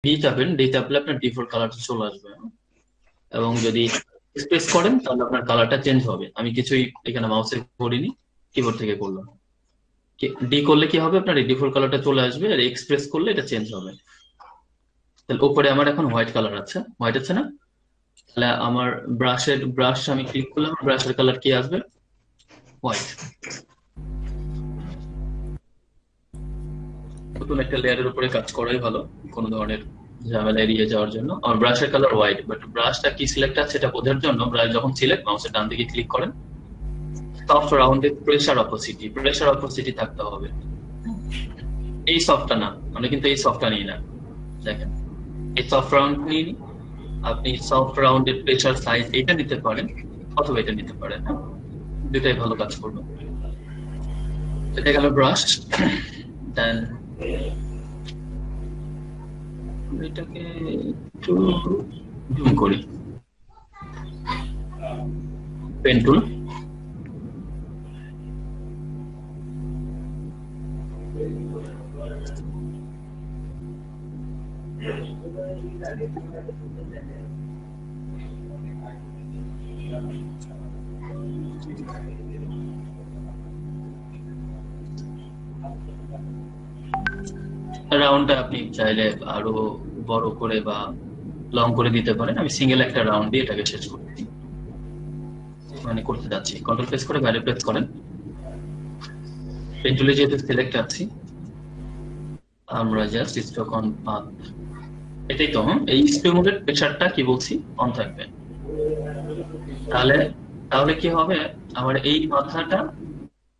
D চাপেন, D চাপলে আপনার default কালারটা চলে আসবে। এবং যদি স্পেস করেন তাহলে আপনার কালারটা চেঞ্জ হবে। আমি কিছুই এখানে মাউসে করিনি, কিবোর্ড থেকে করলাম। ডি করলে কি হবে, আপনার ডিফল্ট কালারটা চলে আসবে, আর এক্সপ্রেস করলে এটা চেঞ্জ হবে। তাহলে উপরে আমার এখন হোয়াইট কালার আছে, হোয়াইট আছে না? তাহলে আমার ব্রাশ আমি ক্লিক করলাম, ব্রাশের কালার কি আসবে? হোয়াইট। নতুন একটা লেয়ারের উপরে কাজ করাই ভালো, কোনো ধরনের ঝামেলা এড়িয়ে যাওয়ার জন্য। আমার ব্রাশের কালার হোয়াইট, বাট ব্রাশটা কি সিলেক্ট আছে সেটা বোঝার জন্য ব্রাশ যখন সিলেক্ট, মাউসের ডান দিকে ক্লিক করেন, সফট রাউন্ডে প্রেসার অপোসিটি থাকতে হবে। এই সফটটা না, আমরা কিন্তু এই সফটটা নিই না। দেখেন, এই সফট রাউন্ড নিয়ে নিই। আপনি সফট রাউন্ডের প্রেসার সাইজ এটা নিতে পারেন, অথবা এটা নিতে পারেন। হ্যাঁ, দুটাই ভালো কাজ করবে। এটা গেল ব্রাশ। দেন এটাকে একটু জুম করি। পেন টুল, রাউন্ডটা আপনি চাইলে আরো বড় করে বা লং করে দিতে পারেন। আমি সিঙ্গেল একটা রাউন্ড দিয়ে এটাকে শেষ করছি, মানে করতে যাচ্ছি। কন্ট্রোল প্রেস করে বাইরে প্রেস করেন। পেন টুলে যেহেতু সিলেক্ট আছি, আমরা জাস্ট স্ট্রোক অন পাথ, এটাই তো। হ্যাঁ, এই স্প্রে মোডের প্রেসারটা কি বলছি, অন থাকবে। তাহলে তাহলে কি হবে, আমার এই মাথাটা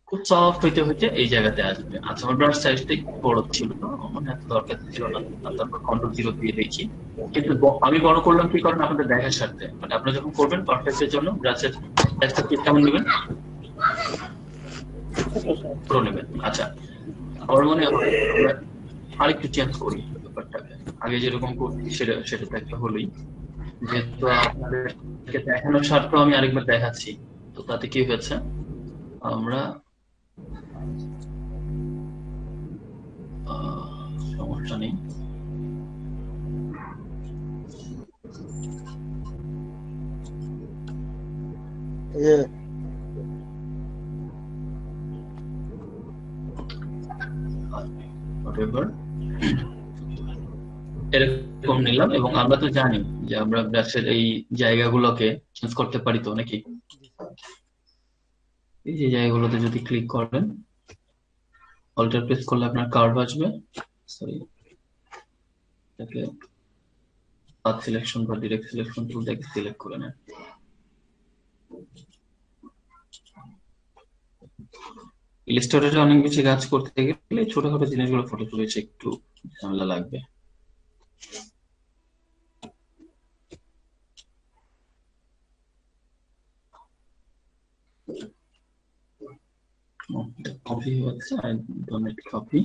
খুব সফট হইতে হইতে এই জায়গাতে আসবে। আচ্ছা, আমার ব্রাশ সাইজটা একটু বড় ছিল, আমার এত দরকার ছিল না। আর তারপর কন্ট্রোল জিরো দিয়ে দেখি, কিন্তু আমি বড় করলাম কি কারণ আপনাদের দেখার স্বার্থে। মানে আপনারা যখন করবেন পারফেক্টের জন্য ব্রাশের সাইজটা কি কেমন নেবেন, ছোট স্যার। ছোট নেবেন। আচ্ছা, আমার মনে হয় আমরা আরেকটু চেঞ্জ করি ব্যাপারটাকে। আগে যেরকম করছি সেটা তো একটা হলোই। যেহেতু আপনাদেরকে দেখানোর স্বার্থে আমি আরেকবার দেখাচ্ছি, তো তাতে কি হয়েছে, আমরা সমস্যা নেই। এই যে whatever, এরকম নিলাম। এবং আমরা তো জানি যে আমরা ব্রাশের এই জায়গাগুলোকে চেঞ্জ করতে পারি তো নাকি। এই যে জায়গাগুলোতে যদি ক্লিক করেন, অল্টার প্রেস করলে আপনার কার্ভ আসবে। সরি, এটাকে পাথ সিলেকশন বা ডিরেক্ট সিলেকশন টুল থেকে সিলেক্ট করে নেন। ইলাস্ট্রেটরে অনেক বেশি কাজ করতে গেলে ছোটখাটো জিনিসগুলো ফটো তুলেছে একটু ঝামেলা লাগবে। কপি হচ্ছে, আই ডোনেট কপি।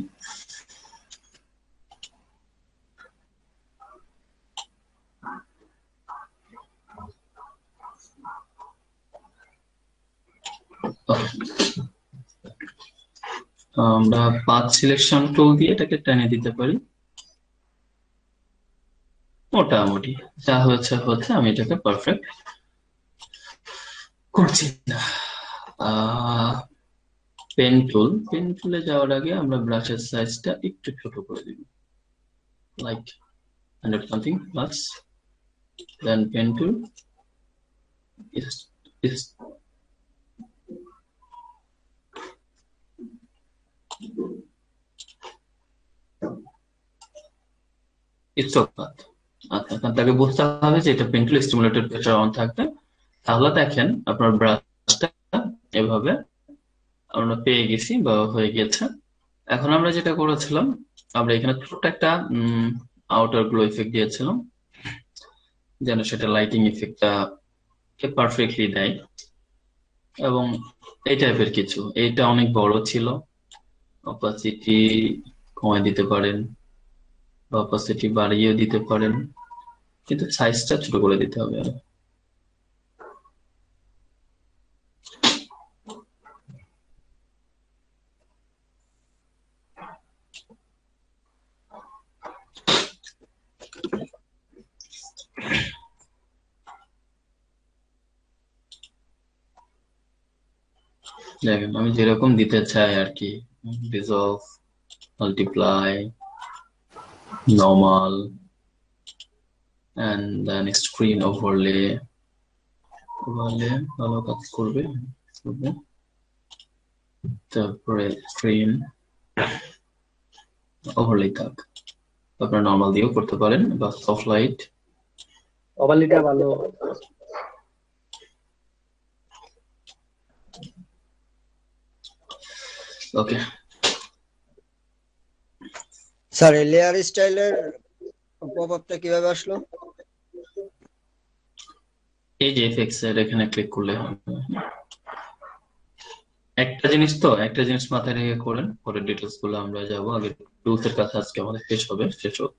আমরা পাথ সিলেকশন টুল দিয়ে এটাকে টেনে দিতে পারি মোটামুটি। যা হচ্ছে হচ্ছে, আমি এটাকে পারফেক্ট করছি না। পেন টুলে যাওয়ার আগে আমরা ব্রাশের সাইজটা একটু ছোট করে দিব, like 100 something plus. Then pen tool, stroke path. আচ্ছা, এখন তাকে বুঝতে হবে যে এটা pen tool stimulated pressure on থাকবে। তাহলে দেখেন আপনার ব্রাশটা এভাবে আমরা পেয়ে গেছি বা হয়ে গেছে। এখন আমরা যেটা করেছিলাম, আমরা এখানে ছোট্ট একটা আউটার গ্লো ইফেক্ট দিয়েছিলাম, যেন সেটা লাইটিং ইফেক্টটা কে পারফেক্টলি দেয়। এবং এই টাইপের কিছু, এইটা অনেক বড় ছিল, অপাসিটি কমায় দিতে পারেন বা অপাসিটি বাড়িয়েও দিতে পারেন, কিন্তু সাইজটা ছোট করে দিতে হবে। দেখেন আমি যেরকম দিতে চাই আর কি, dissolve, multiply, normal, and then screen overlay. Overlay ভালো কাজ করবে। তারপরে স্ক্রিন ওভারলে থাক, আপনারা নর্মাল দিয়েও করতে পারেন বা সফট লাইট। ওভারলিটা ভালো। ওকে স্যার লেয়ার স্টাইলের পপআপটা কিভাবে আসলো? এই যে এফএক্স এর এখানে ক্লিক করলে হবে। একটা জিনিস মাথায় রেখে করেন, পরে ডিটেলস গুলো আমরা যাবো। আগে টুলস এর কাছে আজকে আমাদের শেষ হবে, শেষ হোক।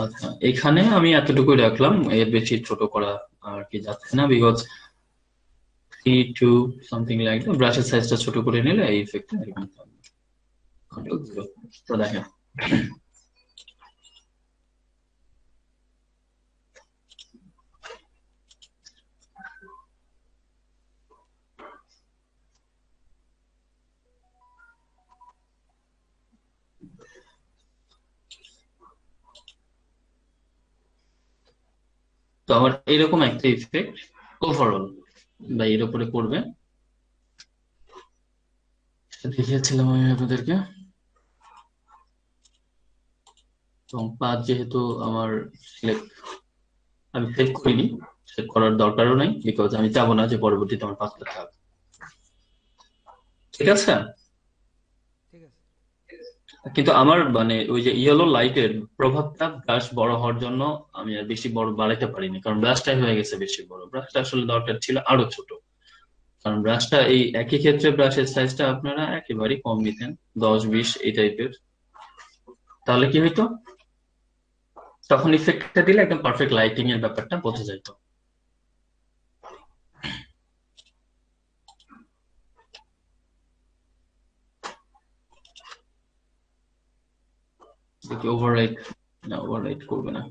আচ্ছা, এখানে আমি এতটুকুই রাখলাম, এর বেশি ছোট করা আর কি যাচ্ছে না, because 3 to something like that, ব্রাশের সাইজটা ছোট করে নিলে এই ইফেক্টটা এরকম থাকবে। Control 0। তো দেখেন তো আমার এরকম একটা ইফেক্ট ওভারঅল বা এর উপরে করবে, দেখিয়েছিলাম আমি আপনাদেরকে। এবং পাঁচ যেহেতু আমার সিলেক্ট, আমি সেভ করিনি, সেভ করার দরকারও নাই, বিকজ আমি চাবো না যে পরবর্তীতে আমার পাঁচটা থাক। ঠিক আছে, ঠিক আছে। কিন্তু আমার মানে ওই যে ইয়েলো লাইটের প্রভাবটা ব্রাশ বড় হওয়ার জন্য আমি আর বেশি বড় বাড়াইতে পারিনি, কারণ ব্রাশটাই হয়ে গেছে বেশি বড়। ব্রাশটা আসলে দরকার ছিল আরো ছোট, কারণ ব্রাশটা এই একই ক্ষেত্রে ব্রাশের সাইজটা আপনারা একেবারেই কম নিতেন, 10-20 এই টাইপের। তাহলে কি হইতো, তখন ইফেক্টটা দিলে একদম পারফেক্ট লাইটিং এর ব্যাপারটা বোঝা যেত। দেখি ওভাররাইট, না ওভাররাইট করবে না।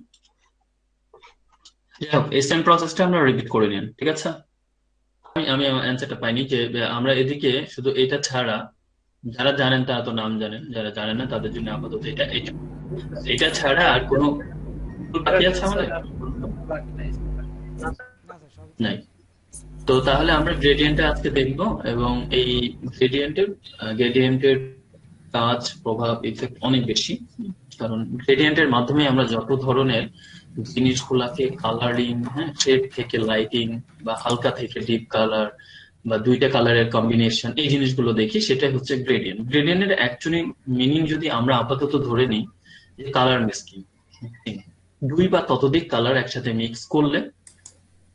যাই হোক, এই সেম প্রসেসটা আমরা রিপিট করে নিন, ঠিক আছে। আমি অ্যান্সারটা পাইনি যে আমরা এদিকে শুধু এটা ছাড়া, যারা জানেন তারা তো নাম জানেন, যারা জানেন না তাদের জন্য আপাতত এটা এটা ছাড়া আর কোনো tool বাকি আছে আমাদের না স্যার, সবই নাই। তো তাহলে আমরা গ্রেডিয়েন্টটা আজকে দেখবো, এবং এই গ্রেডিয়েন্টের কাজ, প্রভাব, ইফেক্ট অনেক বেশি। কারণ গ্রেডিয়েন্টের মাধ্যমে আমরা যত ধরনের জিনিসগুলাকে কালারিং, হ্যাঁ, শেড থেকে লাইটিং, বা হালকা থেকে ডিপ কালার, বা দুইটা কালারের কম্বিনেশন, এই জিনিসগুলো দেখি, সেটাই হচ্ছে গ্রেডিয়েন্ট। গ্রেডিয়েন্টের অ্যাকচুয়ালি মিনিং যদি আমরা আপাতত ধরে নিই যে কালার মিক্সিং, দুই বা ততোধিক কালার একসাথে মিক্স করলে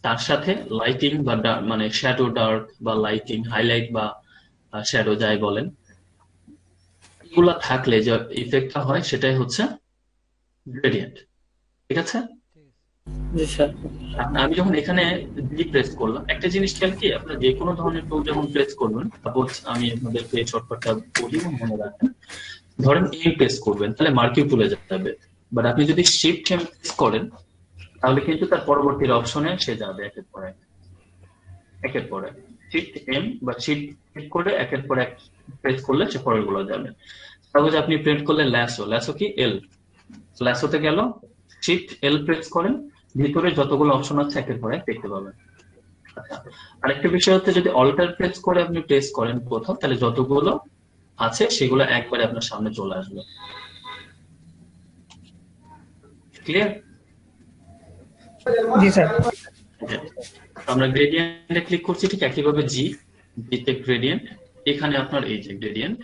তার সাথে লাইটিং বা মানে শ্যাডো ডার্ক বা লাইটিং হাইলাইট বা শ্যাডো যাই বলেন, এগুলা থাকলে যে ইফেক্টটা হয় সেটাই হচ্ছে গ্রেডিয়েন্ট। ঠিক আছে, ঠিক আছে। জি স্যার। আমি যখন এখানে ডি প্রেস করলাম, একটা জিনিস খেয়াল কি, আপনারা যে কোনো ধরনের টুল যখন প্রেস করবেন, সাপোজ আমি আপনাদেরকে শর্টকাটটা বলি মনে রাখেন, ধরেন এম প্রেস করবেন তাহলে মার্কিং তুলে যাবে, বাট আপনি যদি শিফট এম প্রেস করেন তাহলে কিন্তু তার পরবর্তী অপশনে সে যাবে একের পর এক, একের পর এক। শিফট এম বা শিফট করে একের পর এক প্রেস করলে সে পরের গুলো যাবে। সাপোজ আপনি প্রিন্ট করলেন ল্যাসো, ল্যাসো কি এল, ল্যাসোতে গেল, শিফট এল প্রেস করেন, ভিতরে যতগুলো অপশন আছে একের পর এক দেখতে পাবেন। আচ্ছা, আরেকটা বিষয় হচ্ছে যদি অল্টার প্রেস করে আপনি প্রেস করেন কোথাও, তাহলে যতগুলো আছে সেগুলো একবারে আপনার সামনে চলে আসবে। ক্লিয়ার? জি স্যার। আমরা গ্রেডিয়েন্টে ক্লিক করছি, ঠিক একইভাবে জিতে গ্রেডিয়েন্ট, এখানে আপনার এই যে গ্রেডিয়েন্ট,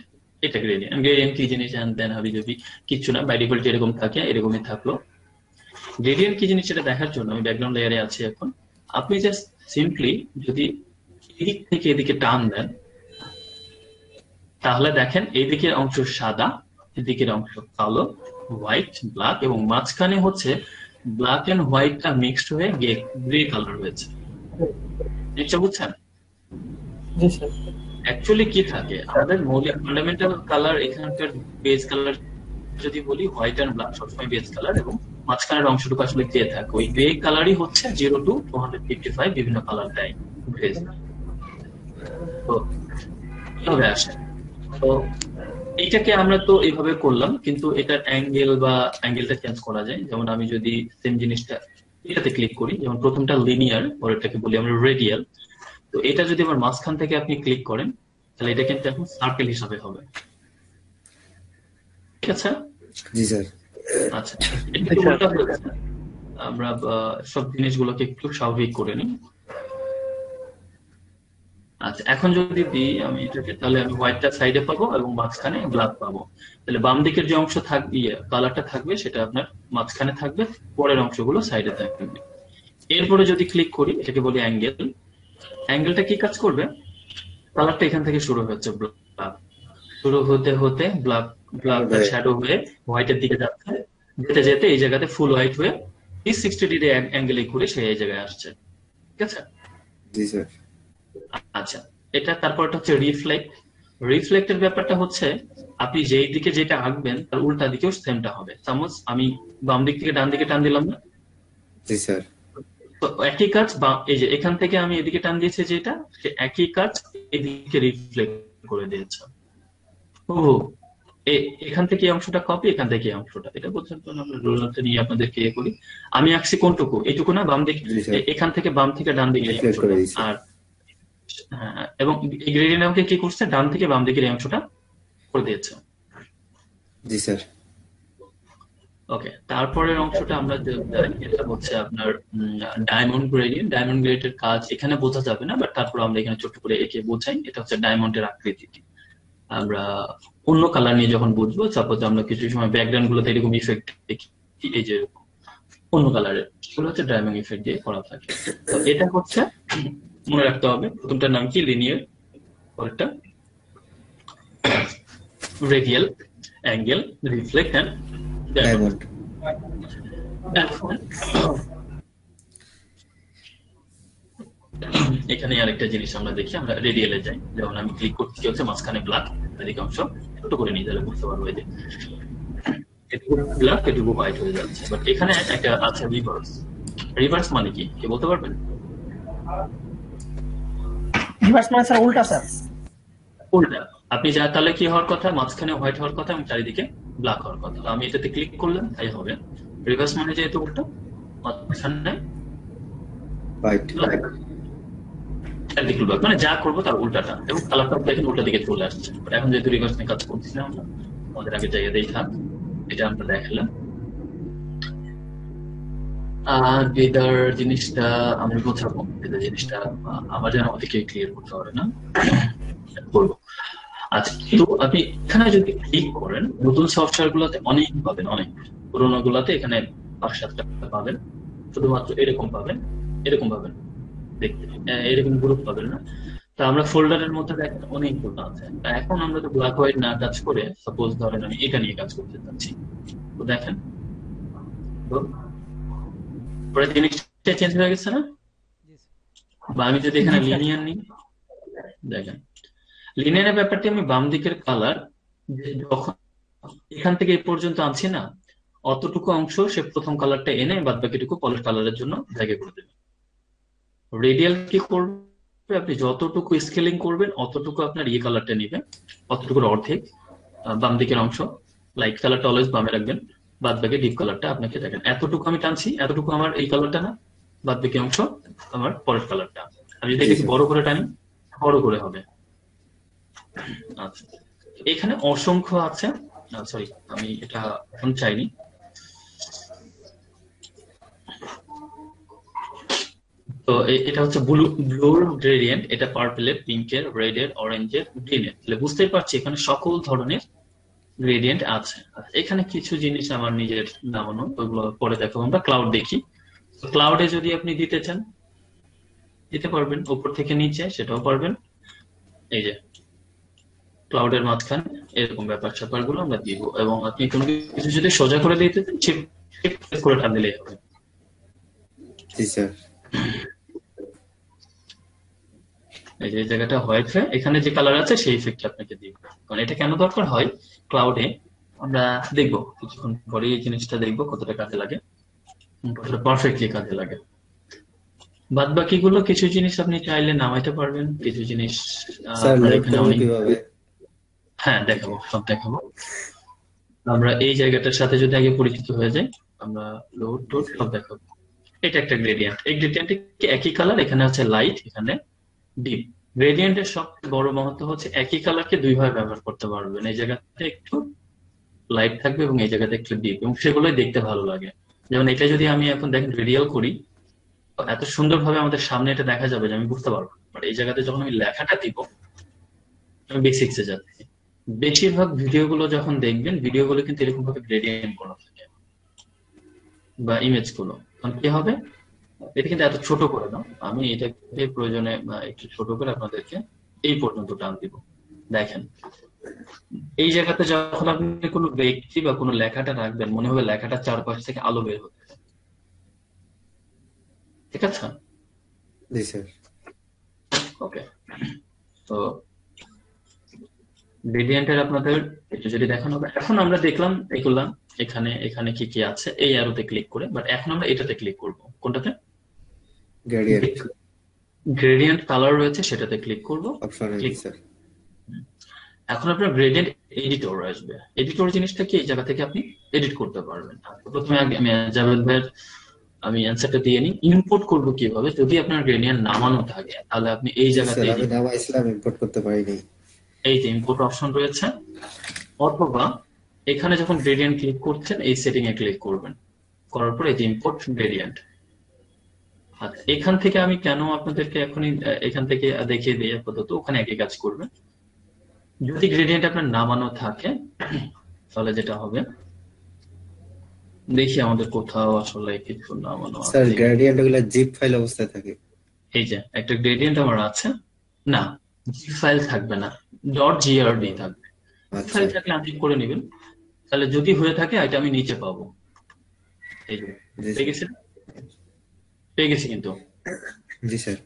এটা গ্রেডিয়েন্ট। গ্রেডিয়েন্ট কি জিনিস দেন হাবি যাবি কিচ্ছু না, বাই ডিফল্ট এরকম থাকে, এরকমই থাকলো। গ্রেডিয়েন্ট কি জিনিস সেটা দেখার জন্য আমি ব্যাকগ্রাউন্ড লেয়ারে আছি এখন। আপনি জাস্ট সিম্পলি যদি এদিক থেকে এদিকে টান দেন, তাহলে দেখেন এইদিকের অংশ সাদা, এদিকের অংশ কালো, হোয়াইট, ব্ল্যাক, এবং মাঝখানে হচ্ছে ব্ল্যাক এন্ড হোয়াইটটা মিক্সড হয়ে গ্রে কালার হয়েছে। জিনিসটা বুঝছেন? জি স্যার। অ্যাকচুয়ালি কি থাকে, আমাদের মৌলিক ফান্ডামেন্টাল কালার এখানকার বেস কালার যদি বলি, হোয়াইট এন্ড ব্ল্যাক সবসময় বেস কালার, এবং মাঝখানের অংশটুকু আসলে গ্রে থাকে। ওই গ্রে কালারই হচ্ছে 0 to 255 বিভিন্ন কালার দেয় গ্রেজ। তো কিভাবে আসে? তো এইটাকে আমরা তো এইভাবে করলাম, কিন্তু এটার অ্যাঙ্গেল বা অ্যাঙ্গেলটা চেঞ্জ করা যায়। যেমন আমি যদি সেম জিনিসটা এটাতে ক্লিক করি, যেমন প্রথমটা লিনিয়ার, পরেরটাকে বলি আমরা রেডিয়াল। তো এটা যদি আবার মাঝখান থেকে আপনি ক্লিক করেন, তাহলে এটা কিন্তু এখন সার্কেল হিসাবে হবে। ঠিক আছে? জি স্যার। আচ্ছা, এটা কি উল্টা হয়েছে? আমরা সব জিনিসগুলোকে একটু স্বাভাবিক করে নিই। আচ্ছা, এখন যদি দিই আমি এটাকে, তাহলে আমি হোয়াইটটা সাইডে পাবো এবং মাঝখানে ব্ল্যাক পাবো। তাহলে বাম দিকের যে অংশ থাকবে, কালারটা থাকবে, সেটা আপনার মাঝখানে থাকবে, পরের অংশগুলো সাইডে থাকবে। এরপরে যদি ক্লিক করি, এটাকে বলি অ্যাঙ্গেল। অ্যাঙ্গেলটা কি কাজ করবে? কালারটা এখান থেকে শুরু হচ্ছে ব্ল্যাক, শুরু হতে হতে ব্ল্যাক, ব্ল্যাকটা শ্যাডো হয়ে হোয়াইটের দিকে যাচ্ছে, যেতে যেতে এই জায়গাতে ফুল হোয়াইট হয়ে 360 ডিগ্রি অ্যাঙ্গেলে ঘুরে সে এই জায়গায় আসছে। ঠিক আছে? জি স্যার। আচ্ছা, এটা তারপরটা হচ্ছে রিফ্লেক্ট। রিফ্লেক্টের ব্যাপারটা হচ্ছে আপনি যেই দিকে যেটা আঁকবেন তার উল্টা দিকেও সেমটা হবে। সাপোজ আমি বাম দিক থেকে ডান দিকে টান দিলাম না, জি স্যার। তো একই কাজ এই যে এখান থেকে আমি এদিকে টান দিয়েছি, যেটা সে একই কাজ এদিকে রিফ্লেক্ট করে দিয়েছে। ও, এখান থেকে এই অংশটা কপি, এখান থেকে এই অংশটা, এটা বোঝার জন্য আমরা রোলারটা নিয়ে আপনাদেরকে ইয়ে করি। আমি আঁকছি কোনটুকু, এইটুকু না, বাম দিকে, এখান থেকে বাম থেকে ডান দিকে এই অংশটা। আর হ্যাঁ, এবং এই গ্রেডিয়েন্ট আমাকে কি করছে, ডান থেকে বাম দিকের এই অংশটা করে দিয়েছে। জি স্যার। ওকে, তারপরের অংশটা আমরা এটা হচ্ছে আপনার ডায়মন্ড গ্রেডিয়েন্ট। ডায়মন্ড গ্রেডিয়েন্টের কাজ এখানে বোঝা যাবে না, বাট তারপর আমরা এখানে ছোট করে এঁকে বোঝাই। এটা হচ্ছে ডায়মন্ডের আকৃতি। আমরা অন্য কালার নিয়ে যখন বুঝবো, সাপোজ আমরা কিছু সময় ব্যাকগ্রাউন্ড গুলোতে এরকম ইফেক্ট দেখি, এই যে অন্য কালারের, সেগুলো হচ্ছে ডায়মন্ড ইফেক্ট দিয়ে করা থাকে। তো এটা হচ্ছে মনে রাখতে হবে, প্রথমটার নাম কি, লিনিয়ার, পরেরটা radial, angle, reflect and diamond. এখানে আরেকটা জিনিস আমরা দেখি, আমরা রেডিয়ালে যাই। যেমন আমি ক্লিক করছি, কি হচ্ছে, মাঝখানে ব্ল্যাক, এদিকে অংশ ছোট করে নিই, তাহলে বুঝতে পারবো এই যে এটুকু ব্ল্যাক, এটুকু হোয়াইট হয়ে যাচ্ছে। বাট এখানে একটা আছে রিভার্স। রিভার্স মানে কি, কে বলতে পারবেন? রিভার্স মানে স্যার উল্টা স্যার। উল্টা। আপনি যা, তাহলে কি হওয়ার কথা, মাঝখানে হোয়াইট হওয়ার কথা এবং চারিদিকে ব্ল্যাক হওয়ার কথা। আমি এটাতে ক্লিক করলাম, তাই হবে। রিভার্স মানে যেহেতু উল্টা, মাঝখানে হোয়াইট, চারিদিকে ব্ল্যাক, মানে যা করবো তার উল্টাটা, এবং কালারটা দেখেন উল্টা দিকে চলে আসছে। এখন যেহেতু রিভার্স নিয়ে কাজ করছি না আমরা, আমাদের আগে জায়গাতেই থাক, এটা আমরা দেখালাম। বেদার জিনিসটা আমি বোঝাবো, বেদার জিনিসটা আমার যেন অনেকে ক্লিয়ার করতে পারে না, বলবো। আচ্ছা, কিন্তু আপনি এখানে যদি ক্লিক করেন, নতুন সফটওয়্যার গুলোতে অনেক পাবেন, অনেক পুরোনো গুলাতে এখানে 5-7টা পাবেন, শুধুমাত্র এরকম পাবেন, এরকম পাবেন দেখতে, এরকম গ্রুপ পাবেন না। তা আমরা ফোল্ডারের মধ্যে দেখেন অনেকগুলো আছে। এখন আমরা তো ব্ল্যাক হোয়াইট না কাজ করে, সাপোজ ধরেন আমি এটা নিয়ে কাজ করতে চাচ্ছি, তো দেখেন পরে জিনিসটা চেঞ্জ হয়ে গেছে না? বা আমি যদি এখানে লিনিয়ার নিই, দেখেন লিনিয়ারের ব্যাপারটি, আমি বাম দিকের কালার যখন এখান থেকে এই পর্যন্ত আনছি না, অতটুকু অংশ সে প্রথম কালারটা এনে বাদ বাকিটুকু পরের কালারের জন্য জায়গা করে দেবে। রেডিয়াল কি করবে, আপনি যতটুকু স্কেলিং করবেন অতটুকু আপনার ইয়ে কালারটা নিবে, অতটুকুর অর্ধেক বাম দিকের অংশ, লাইট কালারটা অলওয়েজ বামে রাখবেন, বাদ বাকি ডিপ কালারটা আপনাকে দেখেন এতটুকু আমি টানছি, এতটুকু আমার এই কালারটা না, বাদ বাকি অংশ আমার পরের কালারটা। আমি যদি এটাকে বড় করে টানি, বড় করে হবে। আচ্ছা, এখানে অসংখ্য আছে, সরি আমি এটা এখন চাইনি। তো এটা হচ্ছে ব্লুর গ্রেডিয়েন্ট, এটা পার্পলের, পিঙ্কের, রেডের, অরেঞ্জের, গ্রিনের। তাহলে বুঝতেই পারছি এখানে সকল ধরনের গ্রেডিয়েন্ট আছে। এখানে কিছু জিনিস আমার নিজের নামানো, ওগুলো পরে দেখো। আমরা ক্লাউড দেখি, ক্লাউডে যদি আপনি দিতে চান দিতে পারবেন, উপর থেকে নিচে সেটাও পারবেন। এই যে ক্লাউডের মাঝখানে এরকম ব্যাপার স্যাপার গুলো আমরা দিব, এবং আপনি কোনো কিছু যদি সোজা করে দিতে চান, শিফট করে টান দিলেই হবে। জি স্যার। এই যে জায়গাটা হোয়াইট হয়ে এখানে যে কালার আছে সেই ইফেক্ট আপনাকে দিব। কারণ এটা কেন দরকার হয়, ক্লাউডে আমরা দেখবো কিছুক্ষণ পরে এই জিনিসটা দেখবো কতটা কাজে লাগে। পারফেক্টলি কাজে লাগে। বাদ বাকিগুলো কিছু জিনিস আপনি চাইলে নামাইতে পারবেন, কিছু জিনিস স্যার আপনার লোড এখানে করবো অনেক, কিভাবে? হ্যাঁ দেখাবো, সব দেখাবো। আমরা এই জায়গাটার সাথে যদি আগে পরিচিত হয়ে যাই, আমরা লোড টোড সব দেখাবো। এটা একটা গ্রেডিয়েন্ট, এই গ্রেডিয়েন্ট একই কালার, এখানে হচ্ছে লাইট, এখানে ডিপ। গ্রেডিয়েন্টের সবচেয়ে বড় মহত্ব হচ্ছে একই কালারকে দুই ভাবে ব্যবহার করতে পারবেন, এই জায়গাতে একটু লাইট থাকবে এবং এই জায়গাতে একটু ডিপ, এবং সেগুলোই দেখতে ভালো লাগে। যেমন এটা যদি আমি এখন দেখেন রেডিয়াল করি, এত সুন্দরভাবে আমাদের সামনে এটা দেখা যাবে যে আমি বুঝতে পারবো। বাট এই জায়গাতে যখন আমি লেখাটা দিব, আমি বেসিক্সে যাচ্ছি। বেশিরভাগ ভিডিওগুলো যখন দেখবেন, ভিডিওগুলো কিন্তু এরকম ভাবে গ্রেডিয়েন্ট করা থাকে বা ইমেজ গুলো, তখন কি হবে, এটা কিন্তু এত ছোট করে দাও, আমি এটাকে প্রয়োজনে একটু ছোট করে আপনাদেরকে এই পর্যন্ত টান দিব। দেখেন এই জায়গাতে যখন আপনি কোনো ব্যক্তি বা কোনো লেখাটা রাখবেন, মনে হবে লেখাটা চারপাশ থেকে আলো বের হচ্ছে, ঠিক আছে? জি স্যার। ওকে, তো গ্রেডিয়েন্টের আপনাদের একটু যদি দেখানো হবে। এখন আমরা দেখলাম এগুলা, এখানে এখানে কি কি আছে এই অ্যারোতে ক্লিক করে, বাট এখন আমরা এটাতে ক্লিক করব। কোনটাতে? গ্রেডিয়েন্ট গ্রেডিয়েন্ট কালার রয়েছে, সেটাতে ক্লিক করব। অপশনে। জি স্যার। এখন আপনার গ্রেডিয়েন্ট এডিটর আসবে। এডিটর জিনিসটা কি, এই জায়গা থেকে আপনি এডিট করতে পারবেন। প্রথমে আগে আমি জাভেদ ভাইয়ের আমি অ্যান্সারটা দিয়ে নিই। ইম্পোর্ট করবো কিভাবে, যদি আপনার গ্রেডিয়েন্ট নামানো থাকে তাহলে আপনি এই জায়গাতে স্যার আমি নামাইছিলাম, ইম্পোর্ট করতে পারিনি। এই যে ইম্পোর্ট অপশন রয়েছে, অথবা এখানে যখন গ্রেডিয়েন্ট ক্লিক করছেন এই সেটিং এ ক্লিক করবেন, করার পর এই যে ইম্পোর্ট গ্রেডিয়েন্ট। আচ্ছা, এখান থেকে আমি কেন আপনাদেরকে এখনই এখান থেকে দেখিয়ে দিই, আপাতত ওখানে একই কাজ করবেন। যদি গ্রেডিয়েন্ট আপনার নামানো থাকে তাহলে যেটা হবে, দেখি আমাদের কোথাও আসলে কিছু নামানো স্যার আছে। গ্রেডিয়েন্ট গুলো জিপ ফাইল অবস্থায় থাকে। এই যে একটা গ্রেডিয়েন্ট আমার আছে, না ফাইল থাকবে না, ডট জিআরডি থাকবে। আচ্ছা ফাইল থাকলে আপনি করে নেবেন, তাহলে যদি হয়ে থাকে এটা আমি নিচে পাবো। এই যে জি পেয়ে গেছি, পেয়ে গেছি কিন্তু। জি স্যার।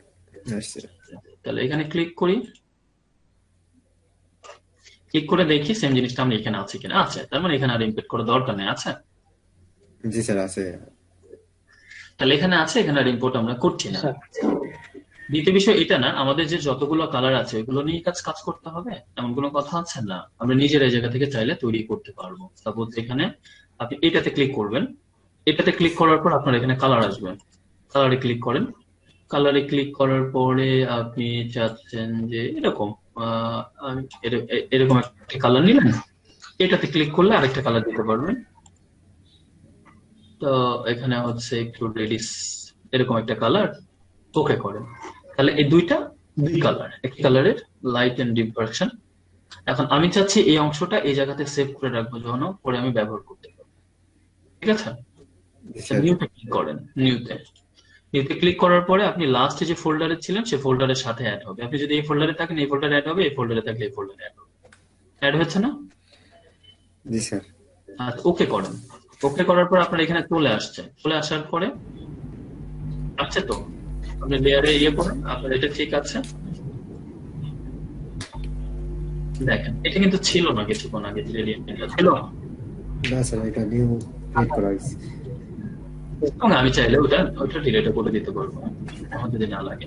আসছে। তাহলে এখানে ক্লিক করি, ক্লিক করে দেখি সেম জিনিসটা আমি এখানে আছে কিনা। আছে, তার মানে এখানে আর ইম্পোর্ট করার দরকার নেই। আছে, জি স্যার আছে। তাহলে এখানে আছে, এখানে আর ইম্পোর্ট আমরা করছি না। স্যার দ্বিতীয় বিষয় এটা না, আমাদের যে যতগুলো কালার আছে ওগুলো নিয়ে কাজ করতে হবে এমন কোনো কথা আছে না। আমরা নিজের এই জায়গা থেকে চাইলে তৈরি করতে পারবো। সাপোজ এখানে আপনি এটাতে ক্লিক করবেন, এটাতে ক্লিক করার পর আপনার এখানে কালার আসবে, কালারে ক্লিক করেন। কালারে ক্লিক করার পরে আপনি চাচ্ছেন যে এরকম এরকম একটা কালার নিলেন, এটাতে ক্লিক করলে আরেকটা কালার দিতে পারবেন। তো এখানে হচ্ছে একটু রেডিশ এরকম একটা কালার, ওকে করেন। তাহলে এই দুই কালার, একই কালারের লাইট এন্ড ডিপ ভার্সন। এখন আমি চাচ্ছি এই অংশটা এই জায়গাতে সেভ করে রাখবো, যখন পরে আমি ব্যবহার করতে পারবো, ঠিক আছে? জি স্যার। নিউতে ক্লিক করেন, নিউতে ক্লিক করার পরে আপনি লাস্টে যে ফোল্ডারে ছিলেন সেই ফোল্ডারের সাথে অ্যাড হবে। আপনি যদি এই ফোল্ডারে থাকেন এই ফোল্ডারে অ্যাড হবে, এই ফোল্ডারে থাকলে এই ফোল্ডারে অ্যাড হবে। অ্যাড হচ্ছে না? জি স্যার। আচ্ছা, ওকে করেন। ওকে করার পর আপনার এখানে চলে আসছে, চলে আসার পরে আছে তো আপনি লেয়ারে ইয়ে করেন, আপনার এটা ঠিক আছে। দেখেন এটা কিন্তু ছিল না কিছুক্ষণ আগে, গ্রেডিয়েন্টটা ছিল না স্যার এটা নিউ ক্রিয়েট করা হয়েছে। এবং আমি চাইলে ওটা ডিলিট করে দিতে পারবো, আমার যদি না লাগে।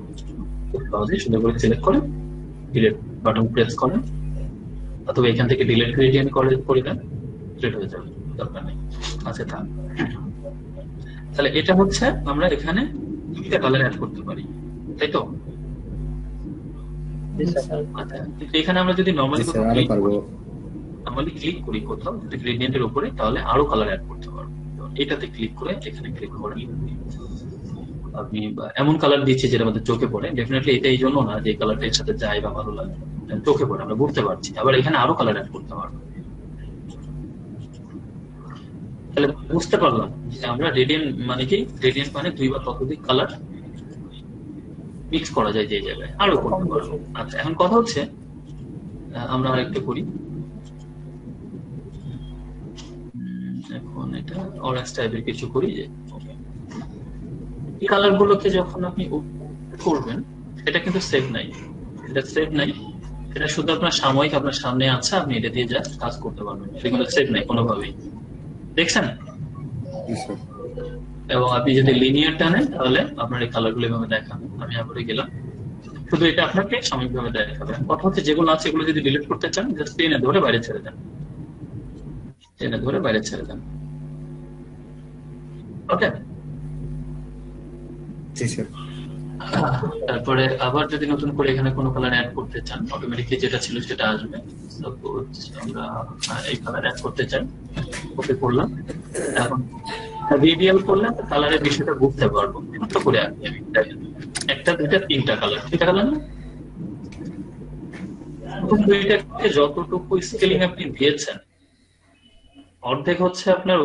সহজে সুন্দর করে সিলেক্ট করে ডিলিট বাটন প্রেস করেন, অথবা এখান থেকে ডিলিট গ্রেডিয়েন্ট করে দেন, ডিলিট হয়ে যাবে, দরকার নেই। আচ্ছা থাক, তাহলে এটা হচ্ছে আমরা এখানে দুইটা কালার অ্যাড করতে পারি, তাই তো? আচ্ছা, কিন্তু এখানে আমরা যদি জি নরমালি স্যার আরো পারবো। ক্লিক করি কোথাও গ্রেডিয়েন্টের উপরে, তাহলে আরো কালার অ্যাড করতে পারবো। এটাতে ক্লিক করে এখানে ক্লিক করেন, আপনি এমন কালার দিচ্ছে যেটা আমাদের চোখে পড়ে। ডেফিনেটলি এটা এই জন্য না যে কালারটা এর সাথে যায় বা ভালো লাগে, চোখে পড়ে, আমরা বুঝতে পারছি। আবার এখানে আরো কালার অ্যাড করতে পারবো। তাহলে বুঝতে পারলাম যে আমরা রেডিয়েন্ট মানে কি, রেডিয়েন্ট মানে দুই বা ততোধিক কালার মিক্স করা যায় যে জায়গায়, আরো করতে পারবো। আচ্ছা, এখন কথা হচ্ছে আমরা আরেকটা করি। এখন এটা অরেঞ্জ টাইপের কিছু করি, যে এই কালার গুলোকে যখন আপনি করবেন এটা কিন্তু সেভ নাই, এটা সেভ নাই, এটা শুধু আপনার সাময়িক আপনার সামনে আছে, আপনি এটা দিয়ে জাস্ট কাজ করতে পারবেন, এটা কিন্তু সেভ নাই কোনোভাবেই। দেখছেন? জি স্যার। এবং আপনি যদি লিনিয়ার টানেন তাহলে আপনার এই কালার গুলো এভাবে দেখাবে। আমি আবারও গেলাম, শুধু এটা আপনাকে সাময়িকভাবে দেখাবে। কথা হচ্ছে যেগুলো আছে এগুলো যদি ডিলিট করতে চান জাস্ট টেনে ধরে বাইরে ছেড়ে দেন, টেনে ধরে বাইরে ছেড়ে দেন। ওকে, জি স্যার। তারপরে আবার যদি নতুন করে এখানে কোনো কালার অ্যাড করতে চান অটোমেটিকলি যেটা ছিল সেটা আসবে। সাপোজ আমরা এই কালার অ্যাড করতে চাই, ওকে করলাম। এখন রেডিয়াল করলে কালারের বিষয়টা বুঝতে পারবো। ছোট করে আঁকি আমি, দেখেন একটা দুইটা তিনটা কালার, তিনটা কালার না, দুইটাকে যতটুকু স্কেলিং আপনি দিয়েছেন অর্ধেক হচ্ছে আপনার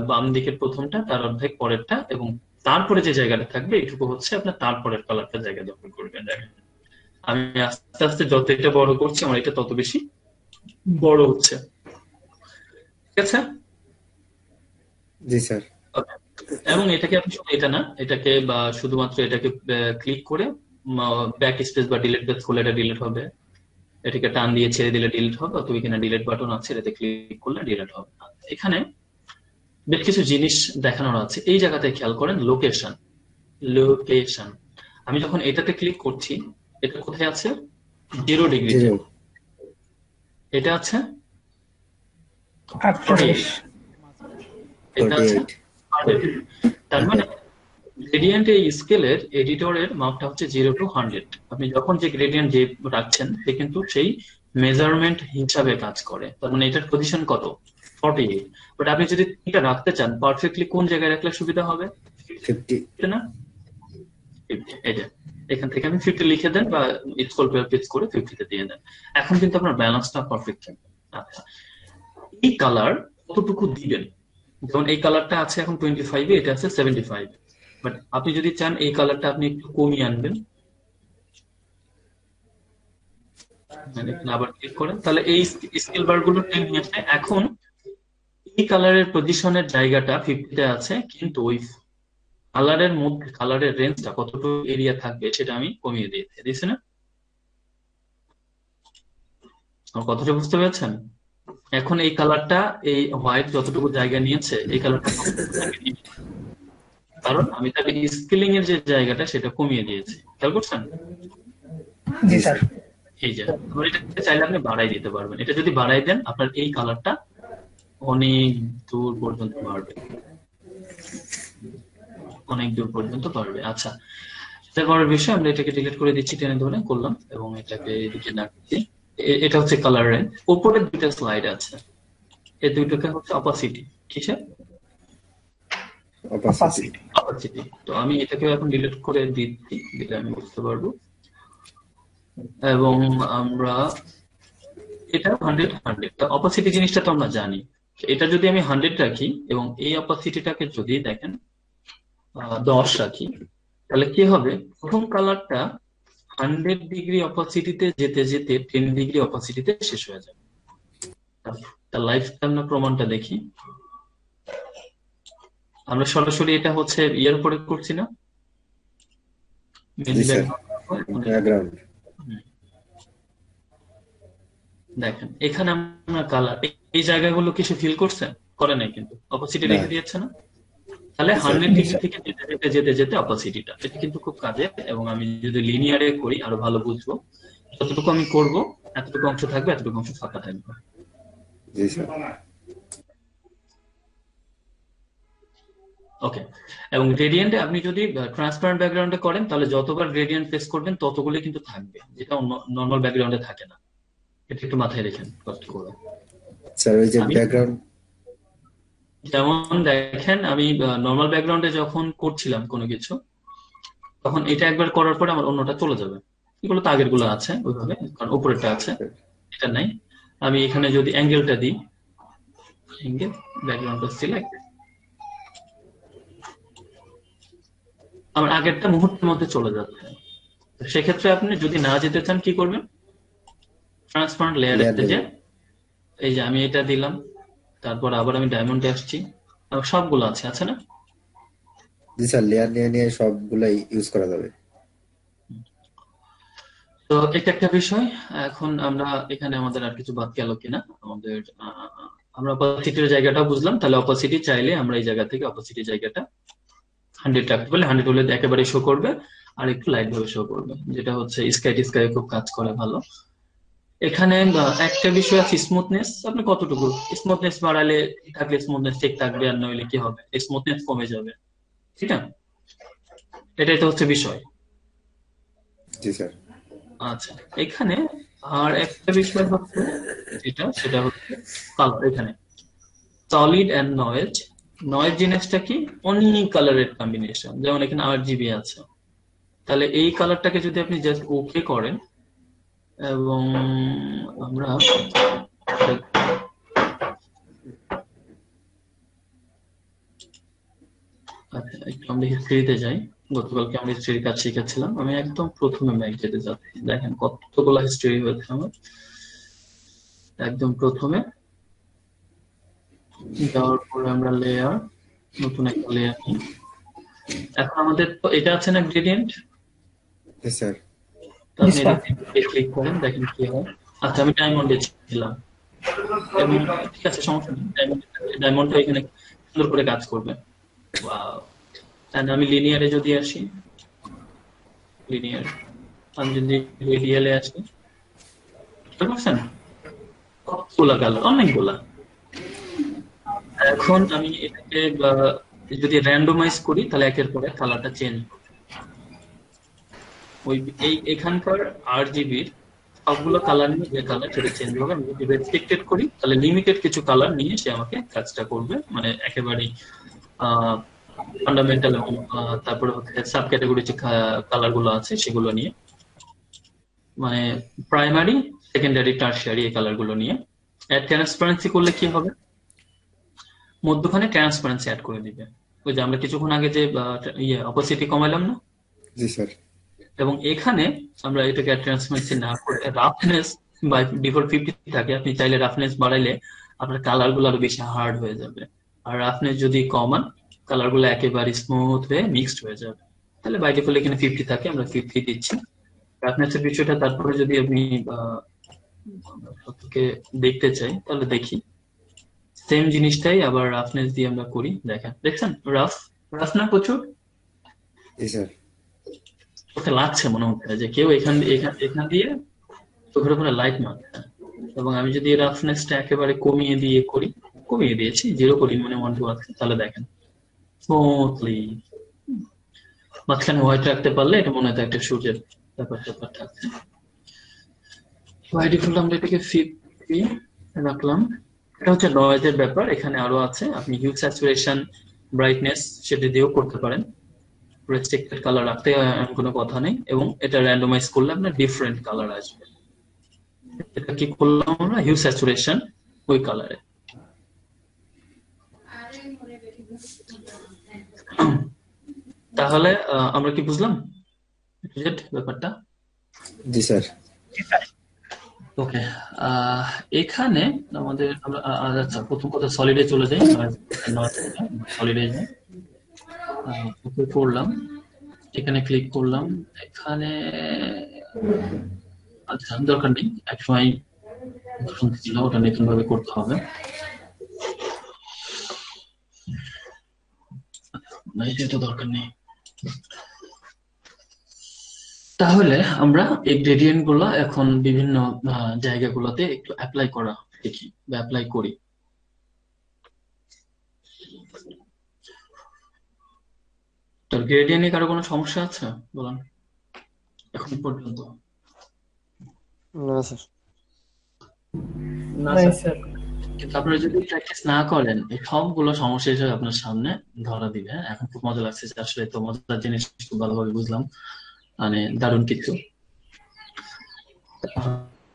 বাম দিকের প্রথমটা, তার অর্ধেক পরেরটা, এবং তারপরে যে জায়গাটা থাকবে এইটুকু হচ্ছে আপনার তারপরের কালারটা জায়গা দখল করবে। দেখেন আমি আস্তে আস্তে যত এটা বড় করছি আমার এটা তত বেশি বড় হচ্ছে। ঠিক আছে? জি স্যার। এবং এটাকে আপনি শুধু এটা না, এটাকে বা শুধুমাত্র এটাকে ক্লিক করে ব্যাক স্পেস বা ডিলিট ব্যাক করলে এটা ডিলিট হবে, এটাকে টান দিয়ে ছেড়ে দিলে ডিলিট হবে, অথবা এখানে ডিলিট বাটন আছে এটাতে ক্লিক করলে ডিলিট হবে। এখানে বেশ কিছু জিনিস দেখানোর আছে। এই জায়গাতে খেয়াল করেন লোকেশন, লোকেশন আমি যখন এটাতে ক্লিক করছি এটা কোথায় আছে? 0 ডিগ্রিতে। এটা আছে 48 এটা আছে 48। 100। তার মানে গ্রেডিয়েন্ট এই স্কেলের এডিটরের মাপটা হচ্ছে 0 to 100। আপনি যখন যে গ্রেডিয়েন্ট যে রাখছেন সে কিন্তু সেই মেজারমেন্ট হিসাবে কাজ করে। তার মানে এটার পজিশন কত? 48। বাট আপনি যদি এটা রাখতে চান পারফেক্টলি কোন জায়গায় রাখলে সুবিধা হবে? 50 না 50, এই যে এখান থেকে আমি 50 লিখে দেন বা স্ক্রল পেজ করে 50 তে দিয়ে দেন। এখন কিন্তু আপনার ব্যালেন্সটা পারফেক্ট থাকবে। আচ্ছা, এই কালার কতটুকু দিবেন? যেমন এই কালারটা আছে এখন 25 এ, এটা আছে 75। বাট আপনি যদি চান এই কালারটা আপনি একটু কমিয়ে আনবেন, মানে আবার ক্লিক করেন, তাহলে এই স্কেল বার গুলো টেনে নিয়ে আসে। এখন এই কালারের পজিশনের জায়গাটা 50 তে আছে, কিন্তু ওই কালারের মধ্যে কালারের রেঞ্জটা কতটুকু এরিয়া থাকবে সেটা আমি কমিয়ে দিয়েছি না? আমার কথাটা বুঝতে পেরেছেন? এখন এই কালারটা এই হোয়াইট যতটুকু জায়গা নিয়েছে এই কালারটা কারণ আমি তাকে স্কেলিং এর যে জায়গাটা সেটা কমিয়ে দিয়েছি। খেয়াল করছেন? জি স্যার। এই যে আবার এটা চাইলে আপনি বাড়াই দিতে পারবেন। এটা যদি বাড়াই দেন আপনার এই কালারটা অনেক দূর পর্যন্ত বাড়বে, অনেক দূর পর্যন্ত বাড়বে। আচ্ছা, সেটা করার বিষয় আমরা এটাকে ডিলিট করে দিচ্ছি, টেনে ধরে করলাম এবং এটাকে এদিকে রাখছি। এটা হচ্ছে কালার রেঞ্জ। উপরে দুইটা স্লাইড আছে, এই দুইটাকে হচ্ছে অপাসিটি। কিসের অপাসিটি? অপাসিটি। তো আমি এটাকে এখন ডিলিট করে দিচ্ছি, দিলে আমি বুঝতে পারবো। এবং আমরা এটা 100 অপাসিটি জিনিসটা তো আমরা জানি। এটা যদি আমি 100 রাখি এবং এই অপাসিটিটাকে যদি দেখেন 10 রাখি, তাহলে কি হবে? প্রথম কালারটা 100 ডিগ্রি অপাসিটিতে যেতে যেতে 10 ডিগ্রি অপাসিটিতে শেষ হয়ে যাবে। তার লাইফ টাইম না প্রমাণটা দেখি। আমরা সরাসরি এটা হচ্ছে ইয়ার উপরে করছি না, জি স্যার। ব্যাকগ্রাউন্ড দেখেন এখানে আমরা কালার এই জায়গাগুলো কিছু ফিল করছেন? করে নাই, কিন্তু অপোসিটি রেখে দিয়েছে না? তাহলে 100 ডিগ্রি থেকে যেতে যেতে যেতে যেতে অপোসিটিটা এটা কিন্তু খুব কাজে। এবং আমি যদি লিনিয়ারে করি আরো ভালো বুঝবো। যতটুকু আমি করব এতটুকু অংশ থাকবে, এতটুকু অংশ ফাঁকা থাকবে। জি স্যার। ওকে, এবং গ্রেডিয়েন্টে আপনি যদি ট্রান্সপারেন্ট ব্যাকগ্রাউন্ডে করেন তাহলে যতবার গ্রেডিয়েন্ট প্রেস করবেন ততগুলো কিন্তু থাকবে, যেটা নর্মাল ব্যাকগ্রাউন্ডে থাকে না। এটা একটু মাথায় রেখেন কষ্ট করে। স্যার ওই যে ব্যাকগ্রাউন্ড যেমন দেখেন আমি নর্মাল ব্যাকগ্রাউন্ডে যখন করছিলাম কোনো কিছু, তখন এটা একবার করার পরে আমার অন্যটা চলে যাবে। এগুলো তো আগের গুলো আছে ওইভাবে, কারণ উপরেরটা আছে, এটা নাই। আমি এখানে যদি অ্যাঙ্গেলটা দিই, অ্যাঙ্গেল ব্যাকগ্রাউন্ডটা সিলেক্ট, আমার আগেরটা মুহূর্তের মধ্যে চলে যাচ্ছে। সেক্ষেত্রে আপনি যদি না যেতে চান কি করবেন? ট্রান্সপারেন্ট লেয়ারে যে এই যে আমি এটা দিলাম, তারপর আবার আমি ডায়মন্ডে আসছি, সবগুলো আছে না? জি স্যার, লেয়ার নিয়ে নিয়ে সবগুলাই ইউজ করা যাবে। তো এটা একটা বিষয়। এখন আমরা এখানে আমাদের আর কিছু বাদ গেল কিনা, আমাদের আমরা অপোসিটির জায়গাটা বুঝলাম। তাহলে অপোসিটি চাইলে আমরা এই জায়গা থেকে অপোসিটি জায়গাটা 100 রাখতে পারলে 100 হলে একেবারে শো করবে, আর একটু লাইট ভাবে শো করবে, যেটা হচ্ছে স্কাই খুব কাজ করে ভালো। এখানে একটা বিষয় আছে স্মুথনেস, আপনি কতটুকু স্মুথনেস বাড়ালে ঠিক থাকলে স্মুথনেস ঠিক থাকবে, আর নইলে কি হবে, স্মুথনেস কমে যাবে, ঠিক আছে? এটাই তো হচ্ছে বিষয়। জি স্যার। আচ্ছা, এখানে আর একটা বিষয় হচ্ছে সেটা হচ্ছে কালার। এখানে সলিড এন্ড নয়েজ। নয়েজ জিনিসটা কি, অনেক কালারের কম্বিনেশন, যেমন এখানে RGB আছে, তাহলে এই কালারটাকে যদি আপনি জাস্ট ওকে করেন, এবং আমরা আচ্ছা, একটু আমরা হিস্ট্রিতে যাই। গতকালকে আমরা হিস্ট্রির কাজ শিখেছিলাম, আমি একদম প্রথমে ব্যাক যেতে যাচ্ছি, দেখেন কতগুলো হিস্ট্রি হয়েছে আমার। একদম প্রথমে যাওয়ার পরে আমরা লেয়ার, নতুন একটা লেয়ার নিই। এখন আমাদের তো এটা আছে না গ্রেডিয়েন্ট, জি স্যার। তো আপনি এটা ক্লিক করেন, দেখেন কি হয়। আচ্ছা, আমি ডায়মন্ডে ছিলাম, এবং ঠিক আছে, সমস্যা নেই, ডায়মন্ডটা এখানে সুন্দর করে কাজ করবে। ওয়াও। And আমি লিনিয়ারে যদি আসি, লিনিয়ার, আমি যদি রেডিয়ালে আসি, বুঝতে পারছেন কতগুলা কালার, অনেকগুলা। এখন আমি এটাকে যদি র্যান্ডমাইজ করি, তাহলে একের পরে কালারটা চেঞ্জ হবে। ওই এখানকার RGBর সবগুলো কালার নিয়ে যে কালার সেটা চেঞ্জ হবে। আমি যদি রেস্ট্রিক্টেড করি, তাহলে লিমিটেড কিছু কালার নিয়ে সে আমাকে কাজটা করবে, মানে একেবারেই ফান্ডামেন্টাল, এবং তারপরে হচ্ছে সাব ক্যাটাগরি যে কালার গুলো আছে সেগুলো নিয়ে, মানে প্রাইমারি, সেকেন্ডারি, টার্সিয়ারি এই কালার গুলো নিয়ে। ট্রান্সপারেন্সি করলে কি হবে, মধ্যখানে ট্রান্সপারেন্সি অ্যাড করে দিবে। ওই যে আমরা কিছুক্ষণ আগে যে অপোসিটি কমাইলাম না, জি স্যার। এবং এখানে আমরা এটাকে ট্রান্সপারেন্সি না করে রাফনেস বাই ডিফল্ট 50 থাকে, আপনি চাইলে রাফনেস বাড়াইলে আপনার কালার গুলো আরো বেশি হার্ড হয়ে যাবে, আর রাফনেস যদি কমান, কালার গুলো একেবারে স্মুথ হয়ে মিক্সড হয়ে যাবে। তাহলে বাই ডিফল্ট এখানে 50 থাকে, আমরা 50 দিচ্ছি রাফনেসের বিষয়টা। তারপরে যদি আমি সবথেকে দেখতে চাই, তাহলে দেখি সেম জিনিসটাই আবার রাফনেস দিয়ে আমরা করি। দেখছেন রাফ না প্রচুর, জি স্যার। চোখে লাগছে, মনে হচ্ছে যে কেউ এখান এখান দিয়ে চোখের উপরে লাইট মারছে। এবং আমি যদি রাফনেসটা একেবারে কমিয়ে দিয়েছি, 0 করি, মানে 1 2 আছে, তাহলে দেখেন স্মুথলি। মাঝখানে হোয়াইট রাখতে পারলে এটা মনে হয় একটা সূর্যের ব্যাপার থাকছে। বাই ডিফল্ট আমরা এটাকে 50 রাখলাম। এটা হচ্ছে নয়েজের ব্যাপার। এখানে আরো আছে, আপনি হিউ, স্যাচুরেশন, ব্রাইটনেস সেটা দিয়েও করতে পারেন। রেস্ট্রিক্টেড কালার রাখতে কোনো কথা নেই, এবং এটা র্যান্ডমাইজ করলে আপনার ডিফারেন্ট কালার আসবে। এটা কি করলাম আমরা, হিউ স্যাচুরেশন ওই কালারে। তাহলে আমরা কি বুঝলাম ব্যাপারটা? জি স্যার। ওকে, এখানে আমাদের আচ্ছা, প্রথম কথা সলিডে চলে যাই, সলিডে যাই, করলাম, এখানে ক্লিক করলাম, এখানে আচ্ছা দরকার নেই, একসময় ছিল, ওটা নতুন ভাবে করতে হবে, এটা দরকার নেই। তাহলে আমরা এই গ্রেডিয়েন্ট গুলো এখন বিভিন্ন জায়গাগুলোতে একটু অ্যাপ্লাই করা দেখি, বা অ্যাপ্লাই করি। তো গ্রেডিয়েন্টে কারো কোনো সমস্যা আছে বলেন এখন পর্যন্ত? না স্যার। না স্যার। কিন্তু আপনারা যদি প্র্যাকটিস না করেন, এই সবগুলো সমস্যা হিসেবে আপনার সামনে ধরা দিবে। এখন খুব মজা লাগছে যে আসলে তো মজার জিনিস খুব ভালোভাবে বুঝলাম, মানে দারুণ কিছু।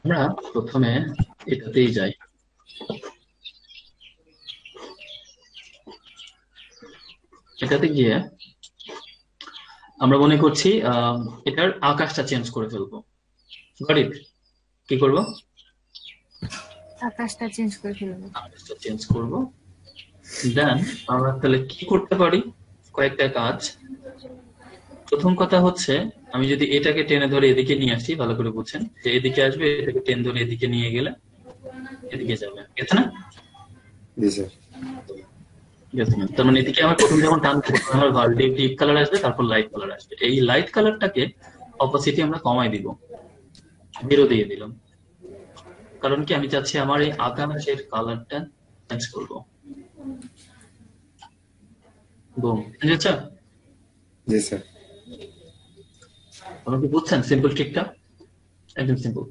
আমরা প্রথমে এটাতেই যাই, এটাতে গিয়ে আমরা মনে করছি এটার আকাশটা চেঞ্জ করে ফেলবো। গরিব কি করবো, আকাশটা চেঞ্জ করে ফেলবো। আকাশটা চেঞ্জ করবো। দেন আমরা তাহলে কি করতে পারি, কয়েকটা কাজ। প্রথম কথা হচ্ছে, আমি যদি এটাকে টেনে ধরে এদিকে নিয়ে আসি, ভালো করে বুঝছেন, যে এদিকে আসবে, এটাকে টেনে ধরে এদিকে নিয়ে গেলে এদিকে যাবে, ঠিক আছে না? জি স্যার। Yes, ma'am. তার মানে এদিকে আমার প্রথম যখন টান প্রথমে আমার ভার্ডে ডিপ কালার আসবে, তারপর লাইট কালার আসবে। এই লাইট কালারটাকে অপাসিটি আমরা কমাই দিব, 0 দিয়ে দিলাম। কারণ কি, আমি চাচ্ছি আমার এই আকাশের কালারটা চেঞ্জ করবো। বুম, বুঝেছো? জি স্যার। আপনি কি বুঝছেন সিম্পল ট্রিকটা? একদম সিম্পল।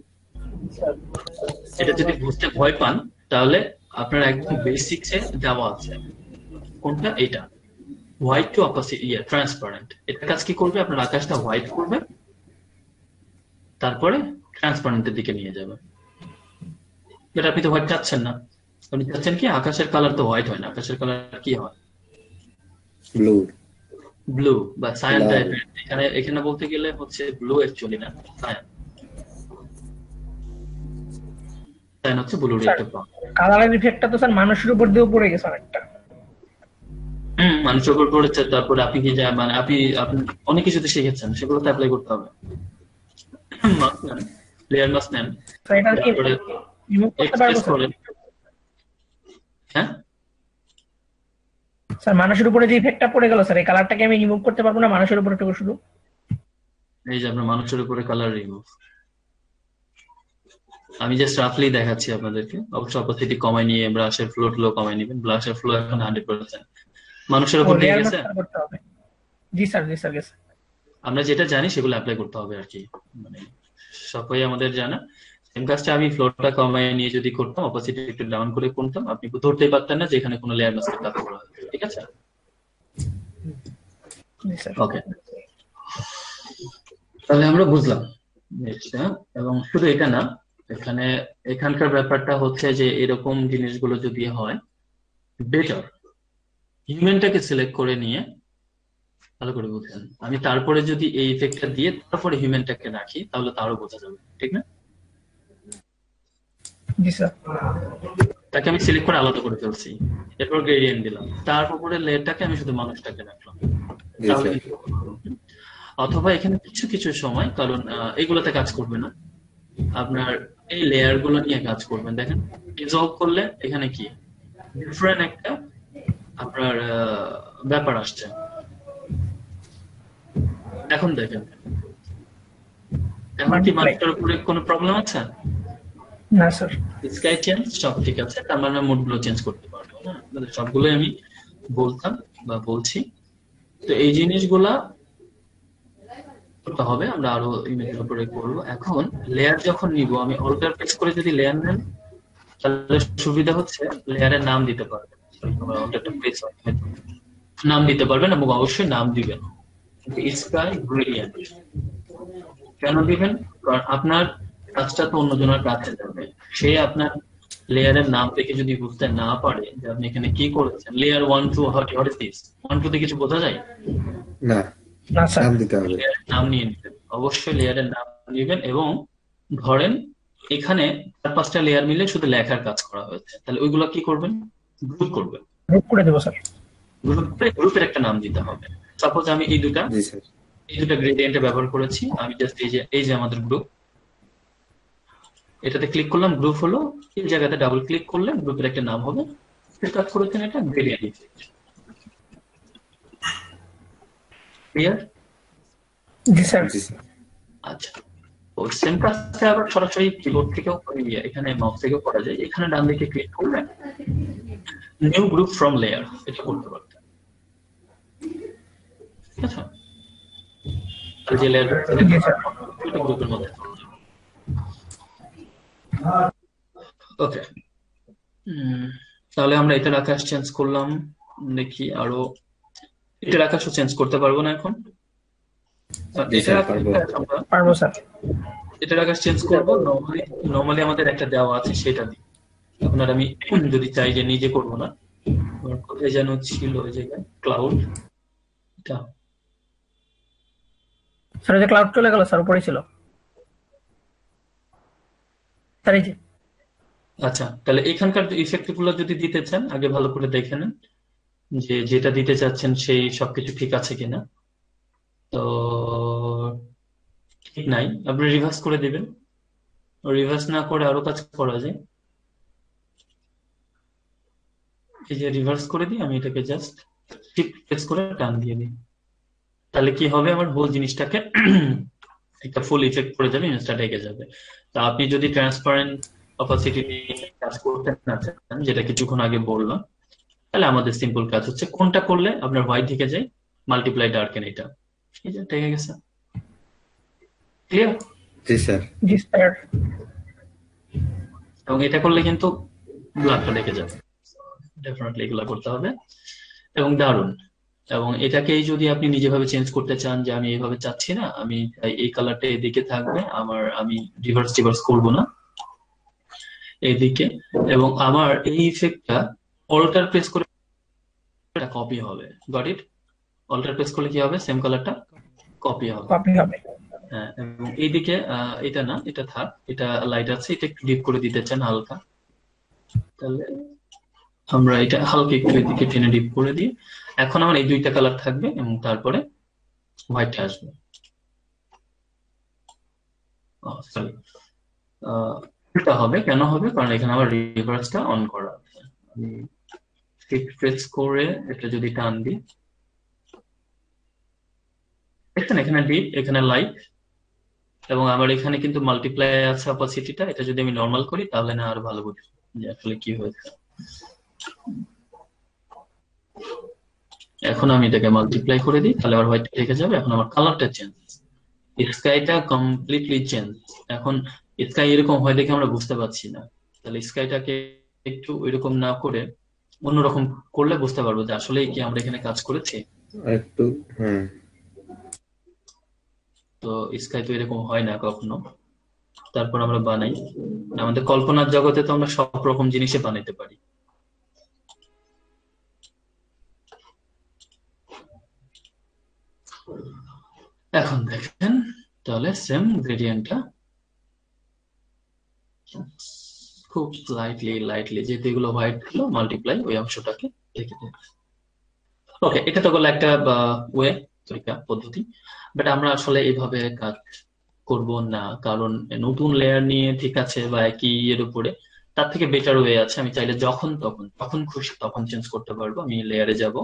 এটা যদি বুঝতে ভয় পান, তাহলে আপনার একদম বেসিক্সে দেওয়া আছে। কোনটা? এটা হোয়াইট টু অপোজিট ট্রান্সপারেন্ট। এটা কাজ কি করবে, আপনার আকাশটা হোয়াইট করবে, তারপরে ট্রান্সপারেন্টের দিকে নিয়ে যাবে। বাট আপনি তো হোয়াইট চাচ্ছেন না, আপনি চাচ্ছেন কি আকাশের কালার তো হোয়াইট হয় না, আকাশের কালার কি হয়? ব্লু। ব্লু বা সায়ান লাল। টাইপের। এখানে এখানে বলতে গেলে হচ্ছে ব্লু অ্যাকচুয়ালি না, সায়ান। সায়ান হচ্ছে ব্লুর স্যার একটা পার্ট। কালারের ইফেক্টটা তো স্যার মানুষের উপর দিয়েও পড়ে গেছে অনেকটা। মানুষের উপর পড়েছে, তারপরে আপনি কি মানে আপনি আপনি অনেক কিছুতে শিখেছেন, সেগুলো তো অ্যাপ্লাই করতে হবে। মাস্ক নেন, লেয়ার মাস্ক নেন, স্যার এটা কি তারপরে রিমুভ করতে পারবো এক্সপ্রেস স্যার? করেন। হ্যাঁ, স্যার মানুষের উপরে যে ইফেক্টটা পড়ে গেল স্যার, এই কালারটাকে আমি রিমুভ করতে পারবো না মানুষের উপরে টুকু শুধু? এই যে আপনার মানুষের উপরে কালার রিমুভ, আমি জাস্ট রাফলি দেখাচ্ছি আপনাদেরকে। অবশ্যই অপোসিটি কমাই নিয়ে ব্রাশের ফ্লো টো কমাই নেবেন। ব্রাশের ফ্লো এখন 100%। মানুষের ও উপর দিয়ে লেয়ার গেছে। মাস্ক করতে হবে। জি স্যার, জি স্যার, গেছে। আমরা যেটা জানি সেগুলো অ্যাপ্লাই করতে হবে আর কি, মানে সবই আমাদের জানা। সেম কাজটা আমি ফ্লোরটা কমায় নিয়ে যদি করতাম, অপোসিটি একটু ডাউন করে করতাম, আপনি ধরতেই পারতেন না যে এখানে কোনো লেয়ার মাস্কের কাজ করা হয়েছে। ঠিক আছে, জি স্যার। ওকে। তাহলে আমরা বুঝলাম জিনিসটা। এবং শুধু এটা না, এখানে এখানকার ব্যাপারটা হচ্ছে যে এরকম জিনিসগুলো যদি হয়, বেটার হিউম্যানটাকে সিলেক্ট করে নিয়ে, ভালো করে বুঝছেন, আমি তারপরে যদি এই ইফেক্টটা দিয়ে তারপরে হিউম্যানটাকে রাখি, তাহলে তারও বোঝা যাবে, ঠিক না? জি স্যার। তাকে আমি সিলেক্ট করে আলাদা করে ফেলছি, এরপর গ্রেডিয়েন্ট দিলাম, তারপরে লেয়ারটাকে আমি শুধু মানুষটাকে রাখলাম, জি তাহলে স্যার। কিন্তু। অথবা এখানে কিছু কিছু সময়, কারণ এগুলোতে কাজ করবে না, আপনার এই লেয়ার গুলো নিয়ে কাজ করবেন। দেখেন, ডিসলভ করলে এখানে কি ডিফারেন্ট একটা আপনার ব্যাপার আসছে। এখন দেখেন, এখন কি মানুষটার উপরে কোনো প্রবলেম আছে? না স্যার। স্কাই চেঞ্জ সব ঠিক আছে, তার মানে মুড গুলো চেঞ্জ করতে পারবো না। আপনাদের সবগুলোই আমি বলতাম বা বলছি। তো এই জিনিসগুলা করতে হবে, আমরা আরো ইমেজের উপরে করবো। এখন লেয়ার যখন নিব, আমি অল্টার প্রেস করে যদি লেয়ার নেন, তাহলে সুবিধা হচ্ছে লেয়ারের নাম দিতে পারবেন। অল্টারটা প্রেস নাম দিতে পারবেন, এবং অবশ্যই নাম দিবেন স্কাই গ্রেডিয়েন্ট। কেন দিবেন? কারণ আপনার কাজটা তো অন্যজনের কাছে যাবে, সে আপনার লেয়ারের নাম দেখে যদি বুঝতে না পারে যে আপনি এখানে কি করেছেন, লেয়ার 1 2 হোয়াট ইজ দিস, 1 2 তে কিছু বোঝা যায়? না, না স্যার। নাম দিতে হবে। লেয়ারের নাম নিয়ে নিবেন, অবশ্যই লেয়ারের নাম নিবেন। এবং ধরেন এখানে 4 5টা লেয়ার মিলে শুধু লেখার কাজ করা হয়েছে, তাহলে ওইগুলো কি করবেন? গ্রুপ করবেন। গ্রুপ করে দেবো স্যার। গ্রুপের একটা নাম দিতে হবে। সাপোজ আমি এই দুটা জি স্যার। গ্রেডিয়েন্টে ব্যবহার করেছি। আমি জাস্ট এই যে আমাদের গ্রুপ, এটাতে ক্লিক করলাম, গ্রুপ হলো। এই জায়গাতে ডাবল ক্লিক করলে গ্রুপের একটা নাম হবে। কাজ করেছেন এটা গ্রেডিয়েন্ট ইফেক্ট। ক্লিয়ার? জি স্যার। জি স্যার। আচ্ছা, ওই সেম কাজটা আবার সরাসরি কিবোর্ড থেকেও এখানে মাউস থেকেও করা যায়। এখানে ডান দিকে ক্লিক করলে নিউ গ্রুপ ফ্রম লেয়ার, এটা করতে পারতেন। ঠিক আছে, আর যে লেয়ার জি স্যার। এটা গ্রুপের মধ্যে। ওকে, তাহলে আমরা এটার আকাশ চেঞ্জ করলাম। দেখি আরো, এটার আকাশও চেঞ্জ করতে পারবো না এখন। জি এটার স্যার, আকাশ পারবো। আমরা পারবো স্যার। এটার আকাশ চেঞ্জ করবো। নর্মালি আমাদের একটা দেওয়া আছে, সেটা দিই। আপনার আমি যদি চাই যে নিজে করবো না, আমার কোথায় যেন ছিল ওই জায়গায় ক্লাউড, এটা স্যার এই যে ক্লাউড চলে গেল স্যার, উপরে ছিল স্যার, এই যে। আচ্ছা, তাহলে এখানকার ইফেক্ট গুলো যদি দিতে চান, আগে ভালো করে দেখে নেন যে যেটা দিতে চাচ্ছেন সেই সবকিছু ঠিক আছে কিনা। তো ঠিক নাই, আপনি রিভার্স করে দিবেন। রিভার্স না করে আরো কাজ করা যায়। এই যে রিভার্স করে দিই, আমি এটাকে জাস্ট শিফট প্রেস করে টান দিয়ে দিই, তাহলে কি হবে, আমার হোল জিনিসটাকে একটা ফুল ইফেক্ট পড়ে যাবে, ইমেজটা ঢেকে যাবে। তা আপনি যদি ট্রান্সপারেন্ট অপাসিটি নিয়ে কাজ করতে না চান, যেটা কিছুক্ষণ আগে বললাম, তাহলে আমাদের সিম্পল কাজ হচ্ছে কোনটা করলে আপনার হোয়াইট ঢেকে যায়, মাল্টিপ্লাই ডার্কেন, এটা এই যে ঢেকে গেছে। ক্লিয়ার? জি স্যার। জি স্যার। এবং এটা করলে কিন্তু ব্ল্যাকটা ঢেকে যাবে, ডেফিনেটলি এগুলো করতে হবে। এবং দারুণ। এবং এটাকেই যদি আপনি নিজেভাবে চেঞ্জ করতে চান, যে আমি এইভাবে চাচ্ছি না, আমি চাই এই কালারটা এদিকে থাকবে, আমি রিভার্স রিভার্স করবো না, এইদিকে, এবং আমার এই ইফেক্টটা অল্টার প্রেস করে কপি হবে। Got it? অল্টার প্রেস করলে কি হবে, সেম কালারটা কপি হবে। কপি হবে। হ্যাঁ, এবং এইদিকে এটা না, এটা থাক, এটা লাইট আছে, এটা একটু ডিপ করে দিতে চান হালকা, তাহলে আমরা এটা হালকা একটু এদিকে টেনে ডিপ করে দিই। এখন আমার এই দুইটা কালার থাকবে এবং তারপরে হোয়াইট আসবে। সরি, এটা হবে, কেন হবে, কারণ এখানে আমার রিভার্সটা অন করা আছে। আমি শিফট প্রেস করে এটা যদি টান দিই, দেখছেন এখানে ডিপ, এখানে লাইট, এবং আমার এখানে কিন্তু মাল্টিপ্লাই আছে অপাসিটিটা, এটা যদি আমি নর্মাল করি তাহলে না আরো ভালো বুঝবো যে আসলে কি হয়েছে। এখন আমি এটাকে মাল্টিপ্লাই করে দিই, তাহলে আবার হোয়াইট রেখে যাবে। এখন আমার কালারটা চেঞ্জ, স্কাইটা কমপ্লিটলি চেঞ্জ। এখন স্কাই এরকম হয় দেখে আমরা বুঝতে পারছি না, তাহলে স্কাইটাকে একটু এরকম না করে অন্যরকম করলে বুঝতে পারবো যে আসলে কি আমরা এখানে কাজ করেছি। একটু, হ্যাঁ। তো স্কাই তো এরকম হয় না কখনো, তারপর আমরা বানাই। আমাদের কল্পনার জগতে তো আমরা সব রকম জিনিসে বানাইতে পারি। এখন দেখেন, তাহলে সেম গ্রেডিয়েন্টটা খুব লাইটলি যেহেতু এগুলো হোয়াইট ছিল, মাল্টিপ্লাই ওই অংশটাকে রেখে দেয়। ওকে, এটা তো গেলো একটা ওয়ে, তরিকা, পদ্ধতি। বাট আমরা আসলে এইভাবে কাজ করব না, কারণ নতুন লেয়ার নিয়ে ঠিক আছে বা একই এর উপরে, তার থেকে বেটার ওয়ে আছে। আমি চাইলে যখন খুশি তখন চেঞ্জ করতে পারবো। আমি লেয়ারে যাব,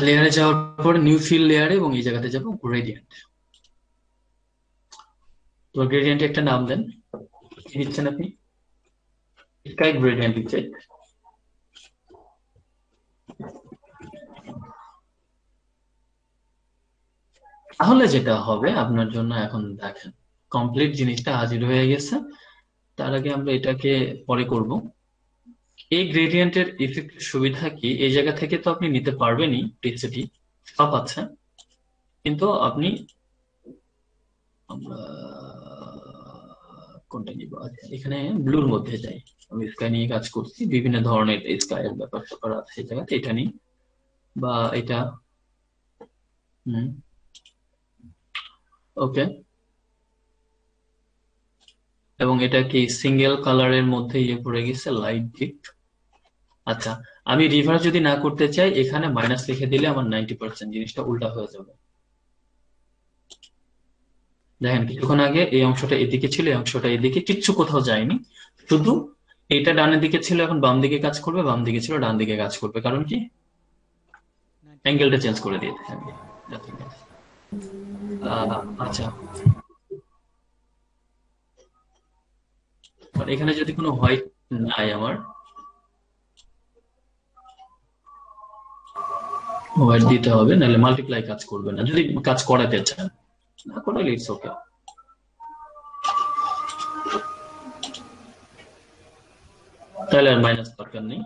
লেয়ারে যাওয়ার পর নিউ ফিল লেয়ারে, এবং এই জায়গাতে যাব গ্রেডিয়েন্ট। তো গ্রেডিয়েন্টে একটা নাম দেন, কি দিচ্ছেন আপনি? স্কাই গ্রেডিয়েন্ট দিচ্ছে। তাহলে যেটা হবে আপনার জন্য, এখন দেখেন কমপ্লিট জিনিসটা হাজির হয়ে গেছে। তার আগে আমরা এটাকে পরে করব। এই গ্রেডিয়েন্টের ইফেক্টের সুবিধা কি, এই জায়গা থেকে তো আপনি নিতে পারবেনই, টিসিটি সব আছে, কিন্তু আপনি, আমরা কোনটা নিব, আচ্ছা এখানে ব্লুর মধ্যে যাই। আমি স্কাই নিয়ে কাজ করছি, বিভিন্ন ধরনের স্কাই এর ব্যাপার স্যাপার আছে এই জায়গাতে, এটা নিই বা এটা, ওকে। এবং এটা কি সিঙ্গেল কালারের মধ্যে ইয়ে পড়ে গেছে, লাইট ডিপ। আচ্ছা, আমি রিভার্স যদি না করতে চাই, এখানে মাইনাস লিখে দিলে আমার 90% জিনিসটা উল্টা হয়ে যাবে। দেখেন কিছুক্ষণ আগে এই অংশটা এদিকে ছিল, এই অংশটা এদিকে, কিচ্ছু কোথাও যায়নি, শুধু এটা ডানের দিকে ছিল, এখন বাম দিকে কাজ করবে, বাম দিকে ছিল ডান দিকে কাজ করবে, কারণ কি অ্যাঙ্গেলটা চেঞ্জ করে দিয়েছে। আচ্ছা, এখানে যদি কোনো হোয়াইট নাই, আমার হোয়াইট দিতে হবে, নাহলে মাল্টিপ্লাই কাজ করবে না, যদি কাজ করাতে চান। না করালে ইটস ওকে। তাহলে আর মাইনাস দরকার নেই।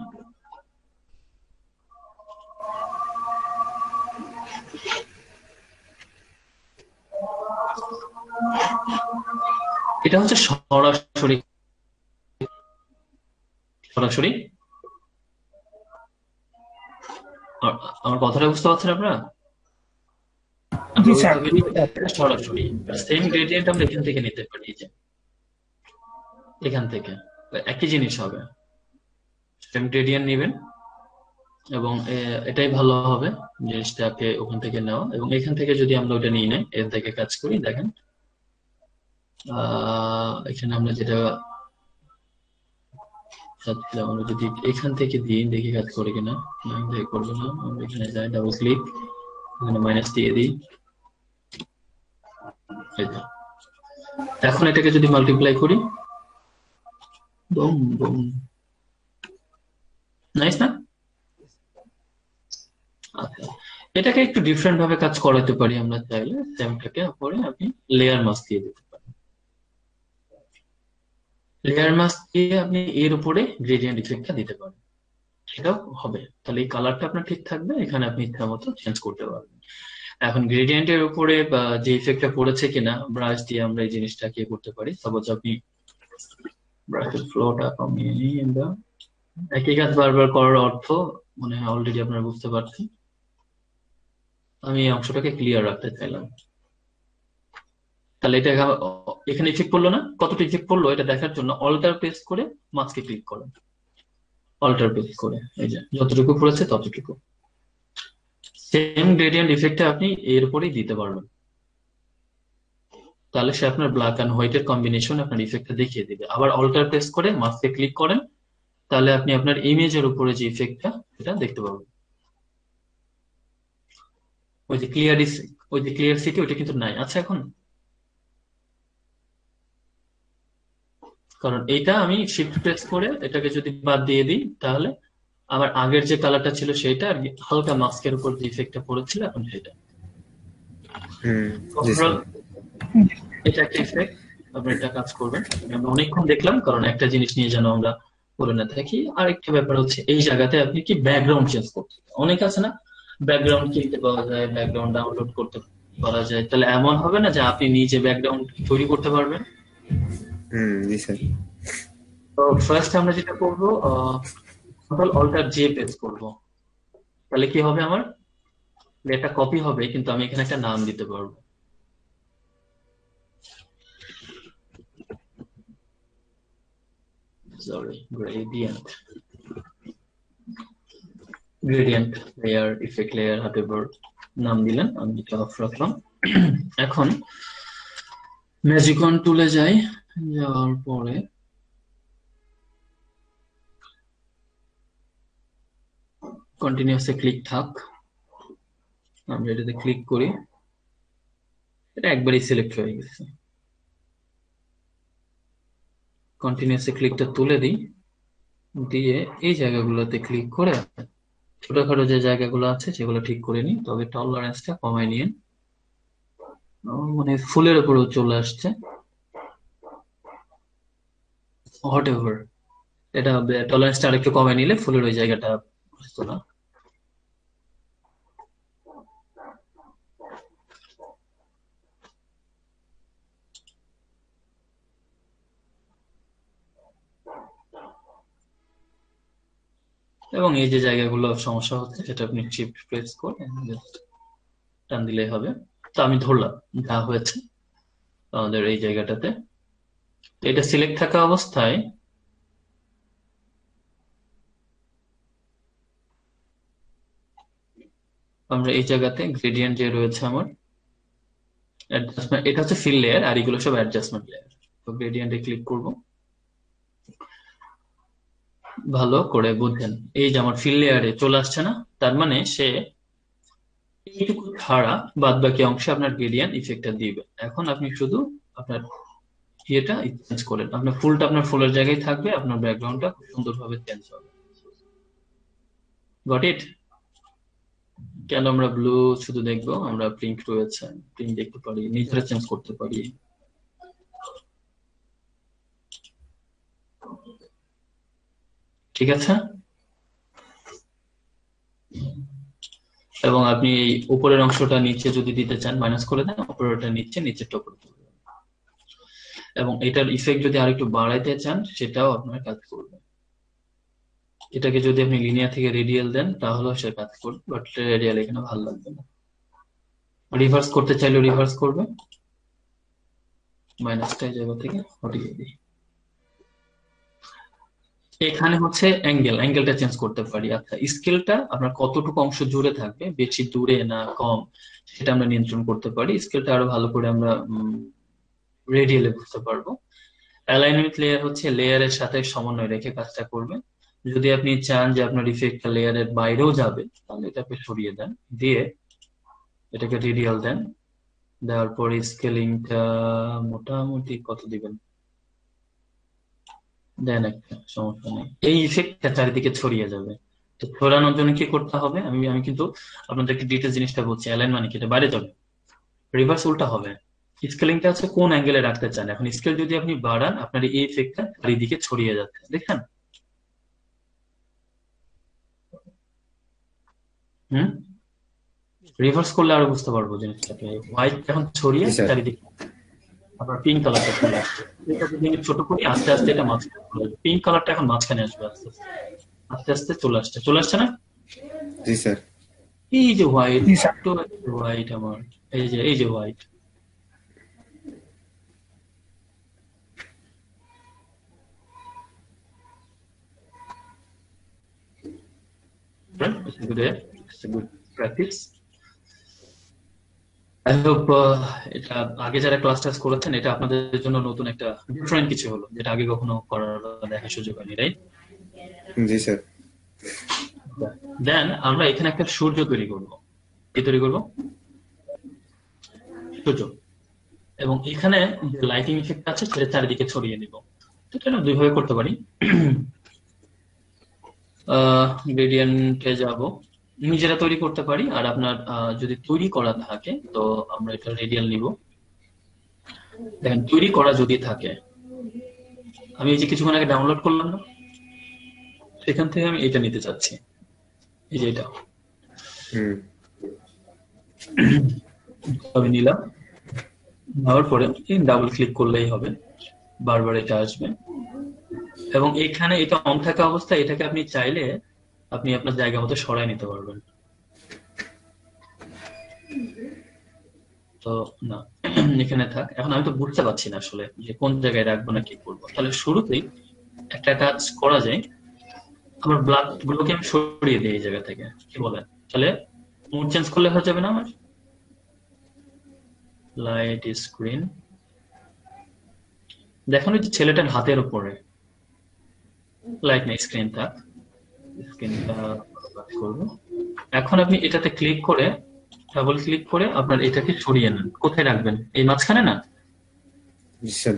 এটা হচ্ছে সরাসরি সরাসরি আমার কথাটা বুঝতে পারছেন আপনারা? জি স্যার। সরাসরি সেম গ্রেডিয়েন্ট আমরা এখান থেকে নিতে পারি, যে এখান থেকে একই জিনিস হবে, সেম গ্রেডিয়েন্ট নেবেন, এবং এটাই ভালো হবে জিনিসটাকে ওখান থেকে নেওয়া। এবং এখান থেকে যদি আমরা ওটা নিয়ে নেই, এখান থেকে কাজ করি, দেখেন এখানে আমরা যেটা তাহলে আমরা যদি এখান থেকে দিই, দেখি কাজ করে কিনা। না, করবে না। আমরা এখানে যাই, ডাবল ক্লিক, এখানে মাইনাস দিয়ে দিই। এই তো। এখন এটাকে যদি মাল্টিপ্লাই করি, বুম বুম, নাইস না? আচ্ছা, এটাকে একটু ডিফারেন্ট ভাবে কাজ করাতে পারি আমরা চাইলে। স্যামটাকে পরে আপনি লেয়ার মাস্ক দিয়ে দিতে পারেন। লেয়ার মাস্ক দিয়ে আপনি এর উপরে গ্রেডিয়েন্ট ইফেক্টটা দিতে পারেন, সেটাও হবে। তাহলে এই কালারটা আপনার ঠিক থাকবে, এখানে আপনি ইচ্ছা মতো চেঞ্জ করতে পারবেন। এখন গ্রেডিয়েন্টের উপরে যে ইফেক্টটা পড়েছে কিনা, ব্রাশ দিয়ে আমরা এই জিনিসটাকে করতে পারি। সাপোজ আপনি ব্রাশের ফ্লোটা কমিয়ে নিই আমরা। একই কাজ বারবার করার অর্থ মনে হয় অলরেডি আপনারা বুঝতে পারছেন। আমি এই অংশটাকে ক্লিয়ার রাখতে চাইলাম। তাহলে এটা এখানে ইফেক্ট পড়লো না? কতটা ইফেক্ট পড়লো এটা দেখার জন্য অল্টার প্রেস করে মাস্কে ক্লিক করেন। অল্টার প্রেস করে এই যে যতটুকু পড়েছে ততটুকু। সেম গ্রেডিয়েন্ট ইফেক্টটা আপনি এর উপরেই দিতে পারবেন। তাহলে সে আপনার ব্ল্যাক এন্ড হোয়াইট এর কম্বিনেশন আপনার ইফেক্টটা দেখিয়ে দিবে। আবার অল্টার প্রেস করে মাস্কে ক্লিক করেন, তাহলে আপনি আপনার ইমেজের উপরে যে ইফেক্টটা সেটা দেখতে পাবেন। ওই যে ক্লিয়ার সিটি ওইটা কিন্তু নাই। আচ্ছা, এখন কারণ এইটা আমি শিফট প্রেস করে এটাকে যদি বাদ দিয়ে দিই, তাহলে আমার আগের যে কালারটা ছিল সেটা, আর হালকা মাস্কের উপর যে ইফেক্টটা পড়েছিল এখন সেটা। জি স্যার। ওভারঅল এটা একটা ইফেক্ট, আপনি এটা কাজ করবেন। আমরা অনেকক্ষণ দেখলাম, কারণ একটা জিনিস নিয়ে যেন আমরা করে না থাকি। আরেকটা ব্যাপার হচ্ছে এই জায়গাতে আপনি কি ব্যাকগ্রাউন্ড চেঞ্জ করতে, অনেক আছে না ব্যাকগ্রাউন্ড কিনতে পাওয়া যায়, ব্যাকগ্রাউন্ড ডাউনলোড করতে পারা যায়। তাহলে এমন হবে না যে আপনি নিজে ব্যাকগ্রাউন্ড তৈরি করতে পারবেন? জি স্যার। তো ফার্স্ট আমরা যেটা করবো, কন্ট্রোল অল্টার জে প্রেস করবো। তাহলে কি হবে, আমার এটা কপি হবে, কিন্তু আমি এখানে একটা নাম দিতে পারবো। Sorry, gradient layer, effect layer, whatever নাম দিলেন, আমি এটা অফ রাখলাম। এখন ম্যাজিকন টুলে যাই, যাওয়ার পরে কন্টিনিউয়াসে ক্লিক থাক, আমরা এটাতে ক্লিক করি, এটা একবারই সিলেক্ট হয়ে গেছে। কন্টিনিউয়াসে ক্লিকটা তুলে দিই, দিয়ে এই জায়গাগুলোতে ক্লিক করে ছোটখাটো যে জায়গাগুলো আছে সেগুলো ঠিক করে নিই। তবে টলারেন্সটা কমাই নিয়ে, মানে ফুলের উপরেও চলে আসছে, হোয়াট এভার। এটা টলারেন্সটা আরেকটু কমাই নিলে ফুলের ওই জায়গাটা আসতো না। এবং এই যে জায়গাগুলো সমস্যা হচ্ছে সেটা আপনি শিফট প্রেস করে just টান দিলেই হবে। তো আমি ধরলাম যা হয়েছে আমাদের এই জায়গাটাতে। তো এটা সিলেক্ট থাকা অবস্থায় আমরা এই জায়গাতে গ্রেডিয়েন্ট যে রয়েছে আমার অ্যাডজাস্টমেন্ট, এটা হচ্ছে ফিল লেয়ার, আর এগুলো সব অ্যাডজাস্টমেন্ট লেয়ার। তো গ্রেডিয়েন্টে ক্লিক করব, ভালো করে বুঝেন এই যে আমার ফিল লেয়ারে চলে আসছে না, তার মানে সে এইটুকু ছাড়া বাদ বাকি অংশে আপনার গ্রেডিয়েন্ট ইফেক্টটা দিবে। এখন আপনি শুধু আপনার ইয়েটা চেঞ্জ করেন, আপনার ফুলটা আপনার ফুলের জায়গায় থাকবে, আপনার ব্যাকগ্রাউন্ডটা খুব সুন্দরভাবে চেঞ্জ হবে। Got it? কেন আমরা ব্লু শুধু দেখবো? আমরা প্রিন্ট রয়েছে, প্রিন্ট দেখতে পারি, নিজেরা চেঞ্জ করতে পারি। ঠিক আছে? এবং আপনি এই উপরের অংশটা নিচে যদি দিতে চান মাইনাস করে দেন, উপরেরটা নিচে, নিচেরটা উপরে তুলে দেন। এবং এটার ইফেক্ট যদি আরেকটু বাড়াইতে চান সেটাও আপনার কাজ করবে। এটাকে যদি আপনি লিনিয়ার থেকে রেডিয়াল দেন তাহলেও সে কাজ করবে, বাট রেডিয়াল এখানে ভালো লাগবে না। রিভার্স করতে চাইলে রিভার্স করবে, মাইনাসটা এই জায়গা থেকে হটিয়ে দিই। এখানে হচ্ছে অ্যাঙ্গেলটা চেঞ্জ করতে পারি। আচ্ছা, স্কেলটা আপনার কতটুকু অংশ জুড়ে থাকবে, বেশি দূরে না কম, সেটা আমরা নিয়ন্ত্রণ করতে পারি। স্কেলটা আরো ভালো করে আমরা রেডিয়ালে বুঝতে পারবো। অ্যালাইন উইথ লেয়ার হচ্ছে লেয়ারের সাথে সমন্বয় রেখে কাজটা করবে। যদি আপনি চান যে আপনার ইফেক্টটা লেয়ারের বাইরেও যাবে, তাহলে এটাকে সরিয়ে দেন, দিয়ে এটাকে রেডিয়াল দেন। দেওয়ার পর স্কেলিংটা মোটামুটি কত দিবেন, দেন একটা, সমস্যা নেই। এই ইফেক্টটা চারিদিকে ছড়িয়ে যাবে। তো ছড়ানোর জন্য কি করতে হবে, আমি আমি কিন্তু আপনাদেরকে ডিটেলস জিনিসটা বলছি। অ্যালাইন মানে কি, এটা বাইরে যাবে, রিভার্স উল্টা হবে। স্কেলিংটা হচ্ছে কোন অ্যাঙ্গেলে রাখতে চান। এখন স্কেল যদি আপনি বাড়ান, আপনার এই ইফেক্টটা চারিদিকে ছড়িয়ে যাচ্ছে, দেখছেন? হুম, রিভার্স করলে আরো বুঝতে পারবো জিনিসটাকে। হোয়াইট এখন ছড়িয়ে জি স্যার। চারিদিকে আপনার পিঙ্ক কালারটা চলে আসছে। এটা যদি আমি ছোট করি, আস্তে আস্তে এটা মাঝখানে চলে আসবে। পিঙ্ক কালারটা এখন মাঝখানে আসবে আস্তে আস্তে, আস্তে আস্তে চলে আসছে, চলে আসছে না? জি স্যার। এই যে হোয়াইট, জি স্যার। একটু হোয়াইট আমার, এই যে white, it's a good way, it's a good practice. I hope এটা আগে যারা ক্লাস টাস করেছেন, এটা আপনাদের জন্য নতুন একটা ডিফারেন্ট কিছু হলো, যেটা আগে কখনো করার দেখার সুযোগ হয়নি, রাইট? জি স্যার। দেন আমরা এখানে একটা সূর্য তৈরি করব। কি তৈরি করব? সূর্য। এবং এখানে যে লাইটিং ইফেক্ট আছে সেটা চারিদিকে ছড়িয়ে নিব। তো এটা দুই ভাবে করতে পারি। গ্রেডিয়েন্টে যাব, নিজেরা তৈরি করতে পারি। আর আপনার যদি তৈরি করা থাকে, তো আমরা এটা রেডিয়াল নিব। দেখেন, তৈরি করা যদি থাকে, আমি এই যে কিছুক্ষণ আগে ডাউনলোড করলাম না, সেখান থেকে আমি এটা নিতে চাচ্ছি, এই যে এটা হুম। আমি নিলাম। নেওয়ার পরে ডাবল ক্লিক করলেই হবে, বারবার এটা আসবে। এবং এখানে এটা অন থাকা অবস্থায় এটাকে আপনি চাইলে আপনি আপনার জায়গা মতো সরায় নিতে পারবেন। তো না, এখানে থাক। এখন আমি তো বুঝতে পারছি না আসলে যে কোন জায়গায় রাখবো না কি করবো। তাহলে শুরুতেই একটা কাজ করা যায়, আমার ব্লাড গুলোকে আমি সরিয়ে দিই এই জায়গা থেকে, কি বলেন? তাহলে মুড চেঞ্জ করলে হয়ে যাবে না আমার? লাইট স্ক্রিন, দেখেন ওই যে ছেলেটার হাতের উপরে লাইট না, স্ক্রিন থাক, স্ক্রিনটা করবো। এখন আপনি এটাতে ক্লিক করে, ডাবল ক্লিক করে আপনার এটাকে সরিয়ে নেন। কোথায় রাখবেন? এই মাঝখানে না? জি স্যার।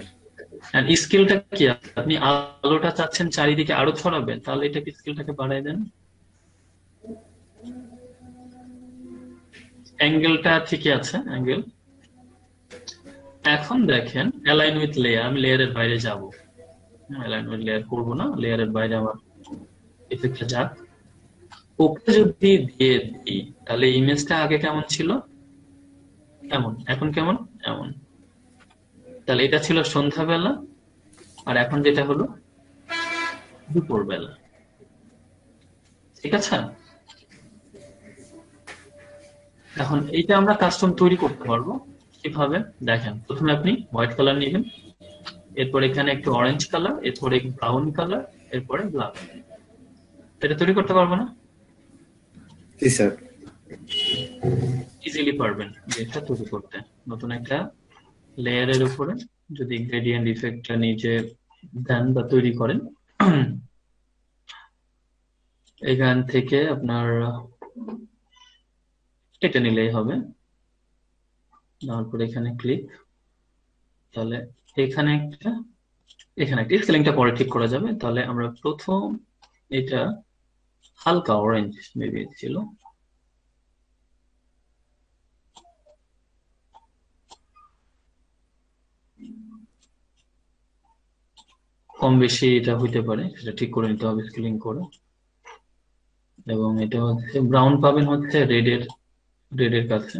আর স্কেলটা কি, আপনি আলোটা চাচ্ছেন চারিদিকে আরো ছড়াবেন, তাহলে এটাকে স্কেলটাকে বাড়ায় দেন। অ্যাঙ্গেলটা ঠিকই আছে, অ্যাঙ্গেল। এখন দেখেন অ্যালাইন উইথ লেয়ার, আমি লেয়ারের বাইরে যাব, অ্যালাইন উইথ লেয়ার করবো না, লেয়ারের বাইরে আমার ইফেক্টটা যাক। ওকে যদি দিয়ে দিই, তাহলে ইমেজটা আগে কেমন ছিল এমন, এখন কেমন এমন। তাহলে এটা ছিল সন্ধ্যাবেলা, আর এখন যেটা হলো দুপুরবেলা, ঠিক আছে? এখন এইটা আমরা কাস্টম তৈরি করতে পারবো কিভাবে, দেখেন। প্রথমে আপনি হোয়াইট কালার নেবেন, এরপর এখানে একটু অরেঞ্জ কালার, এরপরে ব্রাউন কালার, এরপরে ব্ল্যাক। এটা তৈরি করতে পারবো না? জি স্যার। ইজিলি পারবেন এটা তৈরি করতে। নতুন একটা লেয়ারের উপরে যদি গ্রেডিয়েন্ট ইফেক্টটা নিজে দেন বা তৈরি করেন, এখান থেকে আপনার কেটে নিলেই হবে। তারপর এখানে ক্লিক, তাহলে এখানে একটা, এখানে একটা স্কেলিংটা পরে ঠিক করা যাবে। তাহলে আমরা প্রথম এটা হালকা অরেঞ্জ মেবি ছিল, কম বেশি এটা হইতে পারে, সেটা ঠিক করে নিতে হবে স্কেলিং করে। এবং এটা হচ্ছে ব্রাউন পাবেন হচ্ছে রেডের কাছে।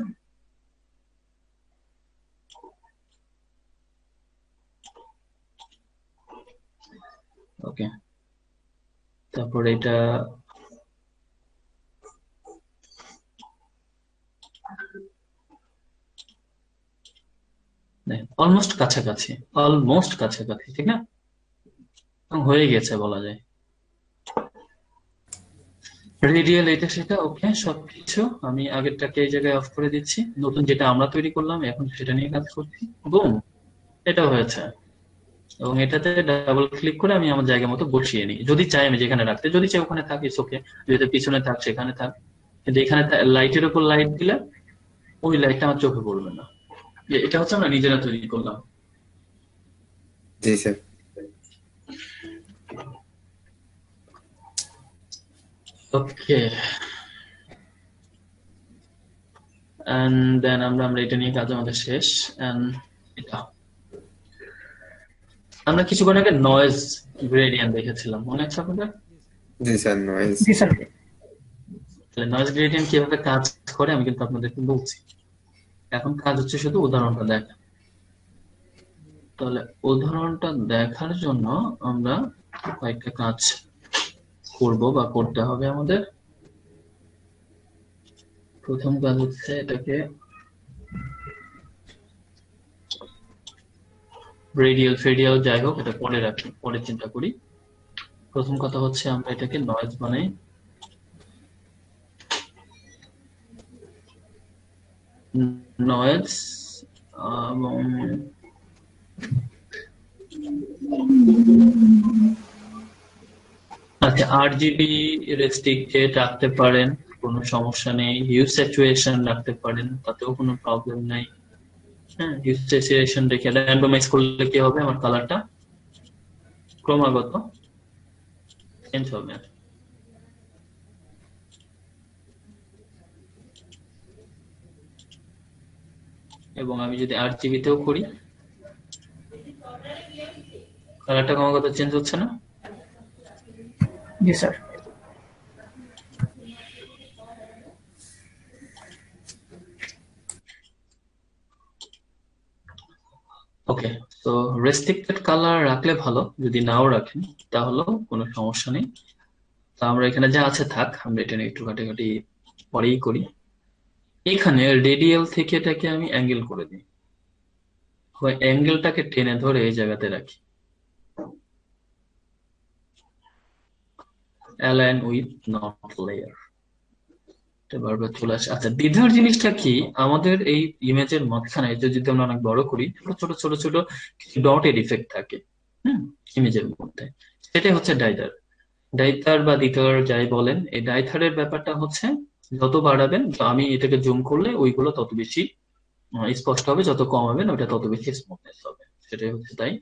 ওকে, তারপর এটা অলমোস্ট কাছাকাছি, অলমোস্ট কাছাকাছি, ঠিক না? হয়ে গেছে বলা যায়। রেডিয়াল এটা সেটা ওকে, সবকিছু আমি আগেরটাকে এই জায়গায় অফ করে দিচ্ছি। নতুন যেটা আমরা তৈরি করলাম এখন সেটা নিয়ে কাজ করছি। বুম, এটা হয়েছে। এবং এটাতে ডাবল ক্লিক করে আমি আমার জায়গা মতো বসিয়ে নিই। যদি চাই আমি যেখানে রাখতে, যদি চাই ওখানে থাক, ইটস ওকে। যদি পিছনে থাক সেখানে থাক, কিন্তু এখানে লাইটের উপর লাইট দিলে ওই লাইটটা আমার চোখে পড়বে না। এটা হচ্ছে আমরা নিজেরা তৈরি করলাম। জি স্যার। ওকে, এন্ড দেন আমরা এটা নিয়ে কাজ আমাদের শেষ। এন্ড এটা আমরা কিছুক্ষণ আগে নয়েজ গ্রেডিয়েন্ট দেখেছিলাম, মনে আছে আপনাদের? জি স্যার। জি স্যার, নয়েজ। জি স্যার। তাহলে নয়েজ গ্রেডিয়েন্ট কিভাবে কাজ করে আমি কিন্তু আপনাদেরকে বলছি। এখন কাজ হচ্ছে শুধু উদাহরণটা দেখা। তাহলে উদাহরণটা দেখার জন্য আমরা কয়েকটা কাজ করব বা করতে হবে আমাদের। প্রথম কাজ হচ্ছে এটাকে রেডিয়াল ফেডিয়াল যাই হোক, এটা পরে রাখি, পরে চিন্তা করি। প্রথম কথা হচ্ছে আমরা এটাকে নয়েজ বানাই। নয়েজ এবং আচ্ছা, RGB রেস্ট্রিক্টেড রাখতে পারেন, কোনো সমস্যা নেই। হিউ স্যাচুরেশন রাখতে পারেন, তাতেও কোনো প্রবলেম নাই। হ্যাঁ, হিউ স্যাচুরেশন রেখে র্যান্ডমাইজ করলে কি হবে, আমার কালারটা ক্রমাগত চেঞ্জ হবে। এবং আমি যদি RGB তেও করি, কালারটা ক্রমাগত চেঞ্জ হচ্ছে না? জি স্যার। ওকে, তো রেস্ট্রিক্টেড কালার রাখলে ভালো, যদি নাও রাখেন তাহলেও কোনো সমস্যা নেই। তো আমরা এখানে যা আছে থাক, আমরা এটা নিয়ে একটু ঘাটাঘাটি পরেই করি। এখানে রেডিয়াল থেকে এটাকে আমি অ্যাঙ্গেল করে দিই, অ্যাঙ্গেলটাকে টেনে ধরে এই জায়গাতে রাখি, অ্যালাইন উইথ নট লেয়ার। বারবার চলে আসে। আচ্ছা, দ্বিধার জিনিসটা কি, আমাদের এই ইমেজের মাঝখানে যদি আমরা অনেক বড় করি, ছোট ছোট ছোট ছোট কিছু ডটের ইফেক্ট থাকে ইমেজের মধ্যে, সেটাই হচ্ছে ডাইথার। ডাইথার বা দ্বিধার যাই বলেন, এই ডাইথারের ব্যাপারটা হচ্ছে যত বাড়াবেন, তো আমি এটাকে জুম করলে ওইগুলো তত বেশি স্পষ্ট হবে, যত কম হবেন ওটা তত বেশি স্মুথনেস হবে, সেটাই হচ্ছে তাই।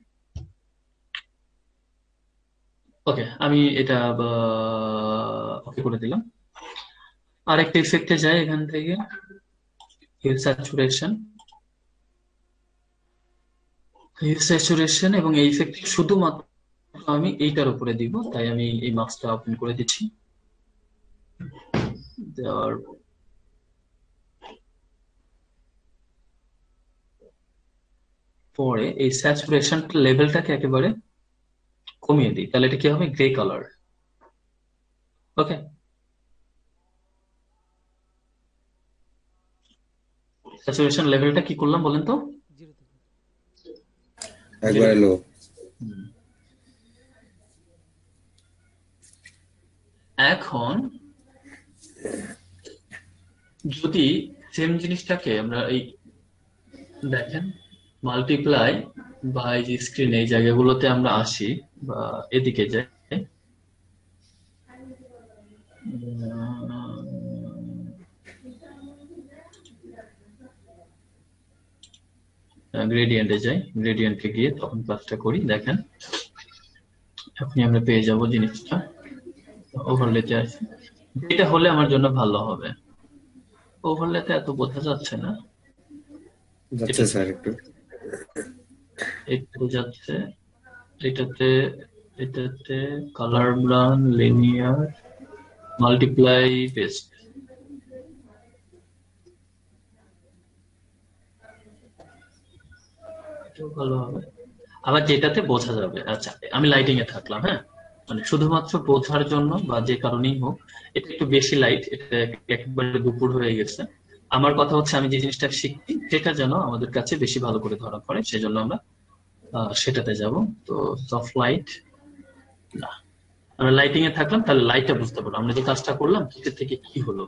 ওকে, আমি এটা ওকে করে দিলাম। আরেকটা ইফেক্টে যাই এখান থেকে, হিউ স্যাচুরেশন। হিউ স্যাচুরেশন এবং এই ইফেক্ট শুধুমাত্র আমি এইটার উপরে দিব, তাই আমি এই মাস্কটা ওপেন করে দিচ্ছি। দেওয়ার পরে এই স্যাচুরেশন লেভেলটাকে একেবারে কমিয়ে দিই, তাহলে এটা কি হবে, গ্রে কালার। ওকে, স্যাচুরেশন লেভেলটা কি করলাম বলেন তো? 0 তে। একবারে লো। হুম। এখন যদি সেম জিনিসটাকে আমরা এই দেখেন মাল্টিপ্লাই বা এই যে স্ক্রিনে এই জায়গাগুলোতে আমরা আসি বা এদিকে যাই, গ্রেডিয়েন্টে যাই, গ্রেডিয়েন্টে গিয়ে তখন কাজটা করি। দেখেন আপনি আমরা পেয়ে যাব জিনিসটা ওভারলেতে আছে। এটা হলে আমার জন্য ভালো হবে। ওভারলেতে এত বোঝা যাচ্ছে না, যাচ্ছে স্যার একটু। একটু যাচ্ছে। এটাতে এটাতে colour brown linear multiply paste, এটাও ভালো হবে। আবার যেটাতে বোঝা যাবে। আচ্ছা, আমি লাইটিং এ থাকলাম। হ্যাঁ, মানে শুধুমাত্র বোঝার জন্য বা যে কারণেই হোক, এটা একটু বেশি লাইট, এটা একেবারে দুপুর হয়ে গেছে। আমার কথা হচ্ছে আমি যে জিনিসটা শিখছি সেটা যেন আমাদের কাছে বেশি ভালো করে ধরা পড়ে, সেজন্য আমরা সেটাতে যাব। তো সফট লাইট না, আমরা লাইটিং এ থাকলাম, তাহলে লাইটটা বুঝতে পারবো আমরা যে কাজটা করলাম সেটা থেকে কি হলো।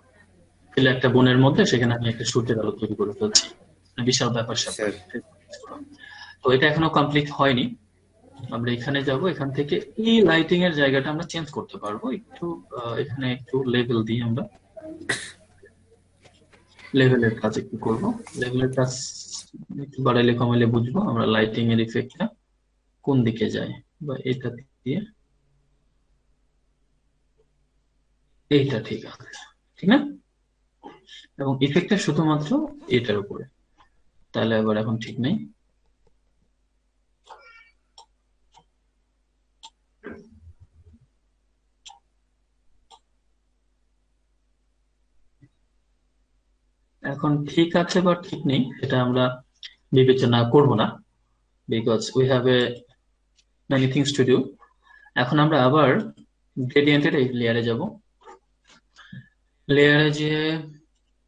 তাহলে একটা বনের মধ্যে সেখানে আমি একটা সূর্যের আলো তৈরি করে ফেলছি, বিশাল ব্যাপার স্যাপার। স্যার তো এটা এখনো কমপ্লিট হয়নি, আমরা এখানে যাব, এখান থেকে এই লাইটিং এর জায়গাটা আমরা চেঞ্জ করতে পারবো একটু। এখানে একটু লেভেল দিই আমরা, লেভেলের কাজ একটু করবো। লেভেলের কাজ একটু বাড়াইলে কমাইলে বুঝবো আমরা লাইটিং এর ইফেক্টটা কোন দিকে যায়, বা এটা দিয়ে এইটা ঠিক আছে, ঠিক না? এবং ইফেক্টটা শুধুমাত্র এটার উপরে, তাহলে আবার এখন ঠিক নেই। এখন ঠিক আছে বা ঠিক নেই এটা আমরা বিবেচনা করব না, because we have a many things to do. এখন আমরা আবার গ্রেডিয়েন্টের এই লেয়ারে যাব। লেয়ারে যে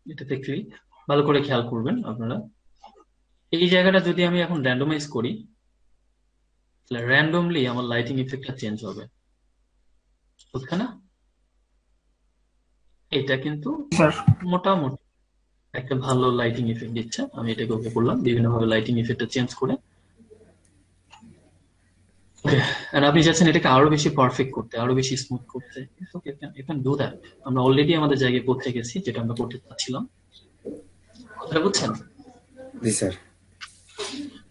এটাতে ক্লিক, ভালো করে খেয়াল করবেন আপনারা। এই জায়গাটা যদি আমি এখন র্যান্ডমাইজ করি, তাহলে র্যান্ডমলি আমার লাইটিং ইফেক্টটা চেঞ্জ হবে, বুঝছে না? এটা কিন্তু স্যার মোটামুটি একটা ভালো লাইটিং ইফেক্ট দিচ্ছে। আমি এটাকে ওকে করলাম বিভিন্ন ভাবে লাইটিং ইফেক্টটা চেঞ্জ করে। ওকে, আর আপনি চাচ্ছেন এটাকে আরো বেশি পারফেক্ট করতে, আরো বেশি স্মুথ করতে, okay you can do that. আমরা অলরেডি আমাদের জায়গায় পৌঁছে গেছি যেটা আমরা করতে চাচ্ছিলাম, কথাটা বুঝছেন? জি স্যার।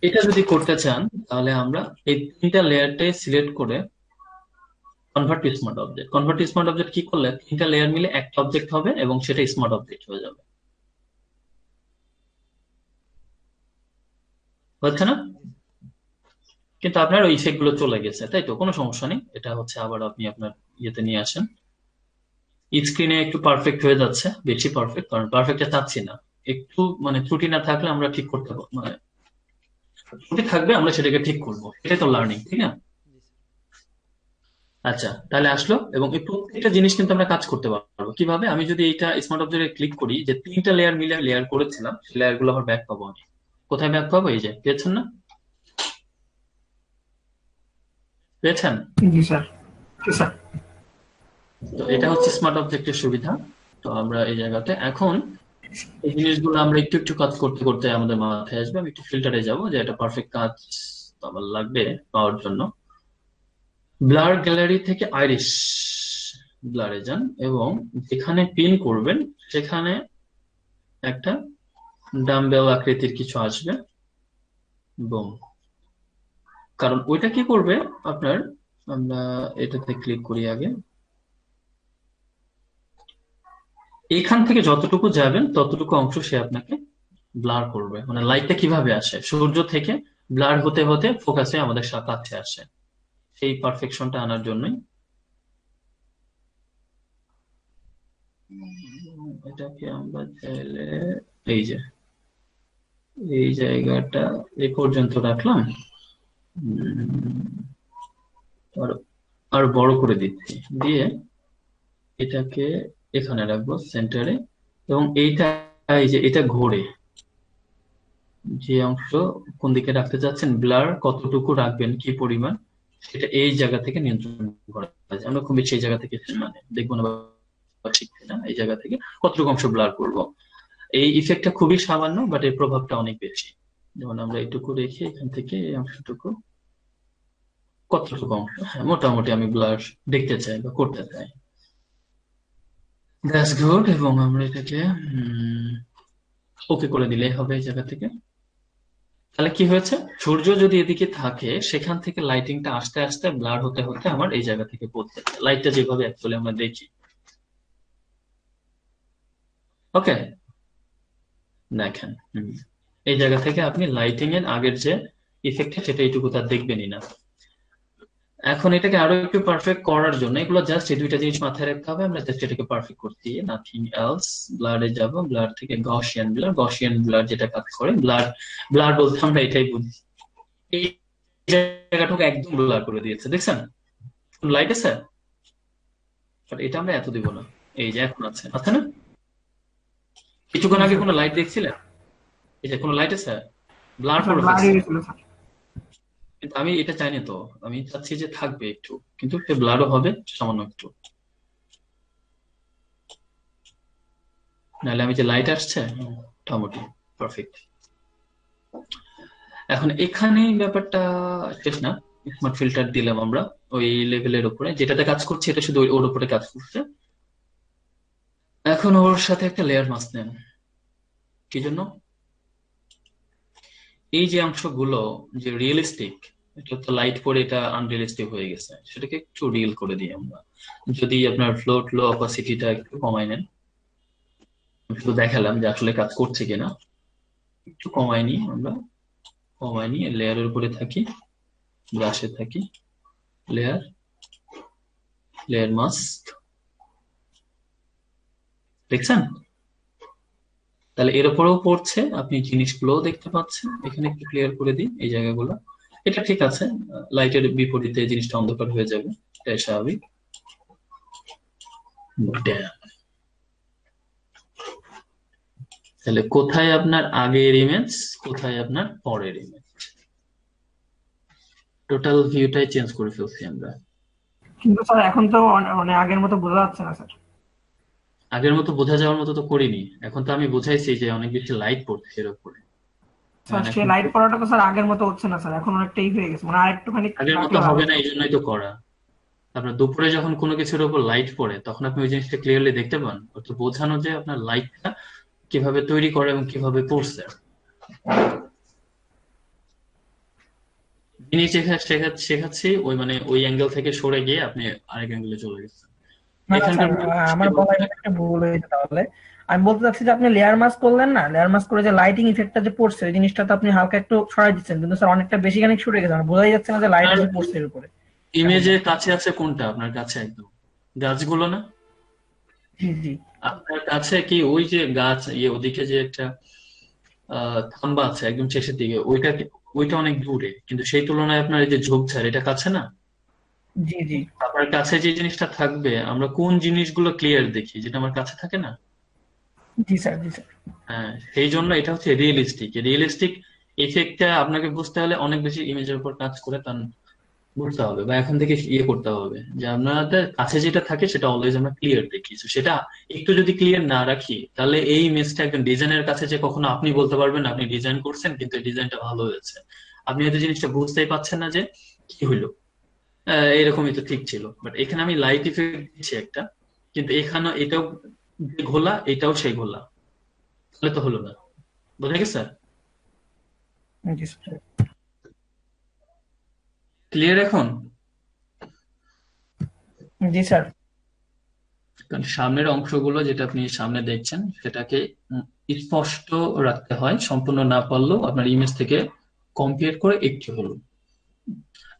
এটা যদি করতে চান তাহলে আমরা এই তিনটা লেয়ারটাই সিলেক্ট করে convert to smart object. Convert to smart object কি করলে তিনটা লেয়ার মিলে একটা অবজেক্ট হবে এবং সেটা স্মার্ট অবজেক্ট হয়ে যাবে, হচ্ছে না? কিন্তু আপনার ওই ইফেক্ট গুলো চলে গেছে, তাই তো? কোনো সমস্যা নেই, এটা হচ্ছে আবার আপনি আপনার ইয়েতে নিয়ে আসেন। স্ক্রিনে একটু পারফেক্ট হয়ে যাচ্ছে, বেশি পারফেক্ট, কারণ পারফেক্টটা চাচ্ছি না। একটু মানে ত্রুটি না থাকলে আমরা ঠিক করতে পারবো, মানে ত্রুটি থাকবে আমরা সেটাকে ঠিক করবো, এটাই তো লার্নিং, ঠিক না? জি স্যার। আচ্ছা, তাহলে আসলো, এবং এই প্রত্যেকটা জিনিস কিন্তু আমরা কাজ করতে পারবো কিভাবে। আমি যদি এইটা স্মার্ট অবজেক্টে ক্লিক করি, যে তিনটা লেয়ার মিলে লেয়ার করেছিলাম সেই লেয়ার গুলো আবার ব্যাক পাবো। আমি কোথায় ব্যাক পাবো? এই যে পেয়েছেন না, পেয়েছেন? জি স্যার। জি স্যার। তো এটা হচ্ছে স্মার্ট অবজেক্টের সুবিধা। তো আমরা এই জায়গাতে এখন এই জিনিসগুলো আমরা একটু একটু কাজ করতে করতে আমাদের মাথায় আসবে। আমি একটু ফিল্টারে যাব, যে এটা পারফেক্ট কাজ আমার লাগবে পাওয়ার জন্য। ব্লার গ্যালারি থেকে আইরিশ ব্লারে যান এবং যেখানে পিন করবেন সেখানে একটা ডাম্বেল আকৃতির কিছু আসবে, বুম। কারণ ওইটা কি করবে আপনার, আমরা এটাতে ক্লিক করি আগে, এখান থেকে যতটুকু যাবেন ততটুকু অংশ সে আপনাকে ব্লার করবে। মানে লাইটটা কিভাবে আসে সূর্য থেকে, ব্লার হতে হতে ফোকাসে আমাদের কাছে আসে, সেই পারফেকশনটা আনার জন্যই এটাকে আমরা চাইলে এই যে এই জায়গাটা এই পর্যন্ত রাখলাম, আর আর বড় করে দিচ্ছি, দিয়ে এটাকে এখানে রাখবো সেন্টারে। এবং এইটা এই যে এটা ঘোরে, যে অংশ কোন দিকে রাখতে চাচ্ছেন, ব্লার কতটুকু রাখবেন কি পরিমাণ, সেটা এই জায়গা থেকে নিয়ন্ত্রণ করা যায়। আমরা খুব বেশি এই জায়গা থেকে মানে দেখবো না বা ঠিক না, এই জায়গা থেকে কতটুকু অংশ ব্লার করব। এই ইফেক্টটা খুবই সামান্য, বাট এর প্রভাবটা অনেক বেশি। যেমন আমরা এইটুকু রেখে এখান থেকে এই অংশটুকু, কতটুকু অংশ, হ্যাঁ মোটামুটি আমি ব্লার দেখতে চাই বা করতে চাই, দ্যাটস গুড। এবং আমরা এটাকে ওকে করে দিলেই হবে এই জায়গা থেকে। তাহলে কি হয়েছে, সূর্য যদি এদিকে থাকে সেখান থেকে লাইটিংটা আস্তে আস্তে ব্লার হতে হতে আমার এই জায়গা থেকে পড়ছে, লাইটটা যেভাবে অ্যাকচুয়ালি আমরা দেখি। ওকে, দেখেন এই জায়গা থেকে আপনি লাইটিং এর আগের যে ইফেক্টটা সেটা এইটুকু তার দেখবেনই না। এখন এটাকে আরো একটু পারফেক্ট করার জন্য এগুলো জাস্ট এই দুইটা জিনিস মাথায় রাখতে হবে। আমরা জাস্ট এটাকে পারফেক্ট করতে নাথিং এলস। ব্লারে যাব, ব্লার থেকে গসিয়ান ব্লার, গসিয়ান ব্লার যেটা কাজ করে, ব্লার ব্লার বলতে আমরা এটাই বুঝি। এই জায়গাটাকে একদম ব্লার করে দিয়েছে, দেখছেন? লাইট আছে, বাট এটা আমরা এত দিব না। এই যে এখন আছে, আছে না? কিছুক্ষণ আগে কোনো লাইট দেখছিলেন? এই যে কোনো লাইট আছে, ব্লার স্যার করে ব্লার ফেলছে। হয়ে গেছিল স্যার। কিন্তু আমি এটা চাইনি তো, আমি চাচ্ছি যে থাকবে একটু, কিন্তু একটু ব্লারও হবে সামান্য একটু, নাহলে আমি যে লাইট আসছে মোটামুটি পারফেক্ট। এখন এখানে ব্যাপারটা শেষ না, স্মার্ট ফিল্টার দিলাম আমরা ওই লেভেলের উপরে, যেটাতে কাজ করছে এটা শুধু ওর উপরে কাজ করছে। এখন ওর সাথে একটা লেয়ার মাস্ক নেন। কি জন্য? এই যে অংশগুলো যে রিয়েলিস্টিক, এটা তো লাইট পরে এটা আনরিয়েলিস্টিক হয়ে গেছে, সেটাকে একটু রিয়েল করে দিই আমরা। যদি আপনার ফ্লোট লো অপাসিটিটা একটু কমাই নেন, আমি শুধু দেখালাম যে আসলে কাজ করছে কিনা। একটু কমাই নিই আমরা, কমাই নিই, লেয়ারের উপরে থাকি, ব্রাশে থাকি, লেয়ার, লেয়ার মাস্ক, দেখছেন? তাহলে এর উপরেও পড়ছে, আপনি জিনিসগুলোও দেখতে পাচ্ছেন। এখানে একটু ক্লিয়ার করে দিই এই জায়গাগুলো। এটা ঠিক আছে, লাইটের বিপরীতে জিনিসটা অন্ধকার হয়ে যাবে, এটাই স্বাভাবিক। Damn. তাহলে কোথায় আপনার আগের ইমেজ, কোথায় আপনার পরের ইমেজ, টোটাল ভিউটাই চেঞ্জ করে ফেলছি আমরা। কিন্তু স্যার এখন তো মানে আগের মতো বোঝা যাচ্ছে না স্যার। আগের মতো বোঝা যাওয়ার মতো তো করিনি, এখন তো আমি বুঝাইছি যে অনেক বেশি লাইট পড়ছে এর উপরে। স্যার মানে সে এখন লাইট পড়াটা তো স্যার আগের মতো হচ্ছে না স্যার, এখন অনেকটাই হয়ে গেছে, মানে আরেকটুখানি আগের মতো রাখলে ভালো হবে না, হতো। এই জন্যই তো করা। আপনার দুপুরে যখন কোনো কিছুর উপর লাইট পড়ে তখন আপনি ওই জিনিসটা ক্লিয়ারলি দেখতে পান, তো বোঝানো যে আপনার লাইটটা কিভাবে তৈরি করে এবং কিভাবে পড়ছে। জিনিস শেখাচ্ছি ওই মানে ওই অ্যাঙ্গেল থেকে সরে গিয়ে আপনি আরেক অ্যাঙ্গেলে চলে গেছেন। না না এখানকার স্যার, মূল জিনিসটি আমার বলা হচ্ছে, এখানে একটা ভুল হয়েছে তাহলে। আমি বলতে চাচ্ছি যে আপনি লেয়ার মাস্ক করলেন না, লেয়ার মাস্ক করে যে লাইটিং ইফেক্টটা যে পড়ছে ওই জিনিসটা তো আপনি হালকা একটু সরাই দিচ্ছেন, কিন্তু স্যার অনেকটা বেশি খানিক সরে গেছে, আমার বোঝাই যাচ্ছে না যে লাইট আপনার এসে পড়ছে এর উপরে এখন। ইমেজের কাছে আছে কোনটা আপনার কাছে? একদম গাছগুলো না? জি জি আপনার কাছে কি ওই যে গাছ ইয়ে ওদিকে যে একটা থাম্বা আছে একদম শেষের দিকে, ওইটা অনেক দূরে, কিন্তু সেই তুলনায় আপনার এই যে ঝোপঝাড় এটা কাছে না? জি জি আপনার কাছে যে জিনিসটা থাকবে, আমরা কোন জিনিসগুলো ক্লিয়ার দেখি, যেটা আমার কাছে থাকে না। জি স্যার জি স্যার। হ্যাঁ, সেই জন্য এটা হচ্ছে রিয়েলিস্টিক। রিয়েলিস্টিক ইফেক্টটা আপনাকে বুঝতে হলে অনেক বেশি ইমেজের উপর কাজ করে তার বুঝতে হবে, বা এখন থেকে ইয়ে করতে হবে যে আপনাদের কাছে যেটা থাকে সেটা অলওয়েজ আমরা ক্লিয়ার দেখি। So সেটা একটু যদি ক্লিয়ার না রাখি, তাহলে এই ইমেজটা একজন ডিজাইনের কাছে যে কখনো আপনি বলতে পারবেন না আপনি ডিজাইন করছেন কিন্তু ডিজাইনটা ভালো হয়েছে। আপনি হয়তো জিনিসটা বুঝতেই পারছেন না যে কি হইলো, এরকমই তো ঠিক ছিল, বাট এখানে আমি লাইট ইফেক্ট দিচ্ছি একটা, কিন্তু এখানে এটাও যে ঘোলা এটাও সেই ঘোলা, তাহলে তো হলো না। বোঝা গেছে? জি স্যার। ক্লিয়ার এখন? জি স্যার। কারণ সামনের অংশগুলো যেটা আপনি সামনে দেখছেন সেটাকে স্পষ্ট রাখতে হয়, সম্পূর্ণ না পারলেও আপনার ইমেজ থেকে কম্পেয়ার করে একটু হলো।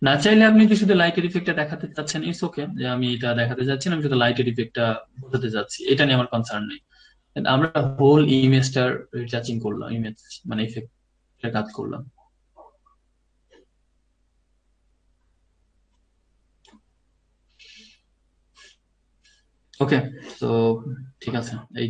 না চাইলে আপনি যদি শুধু লাইটের ইফেক্টটা দেখাতে চাচ্ছেন, ইটস ওকে, যে আমি এটা দেখাতে চাচ্ছি না, আমি শুধু লাইটের ইফেক্টটা বোঝাতে চাচ্ছি, এটা নিয়ে আমার কনসার্ন নেই। আমরা হোল ইমেজটার রিটাচিং করলাম, ইমেজ মানে ইফেক্টের কাজ করলাম। ওকে, তো ঠিক আছে এই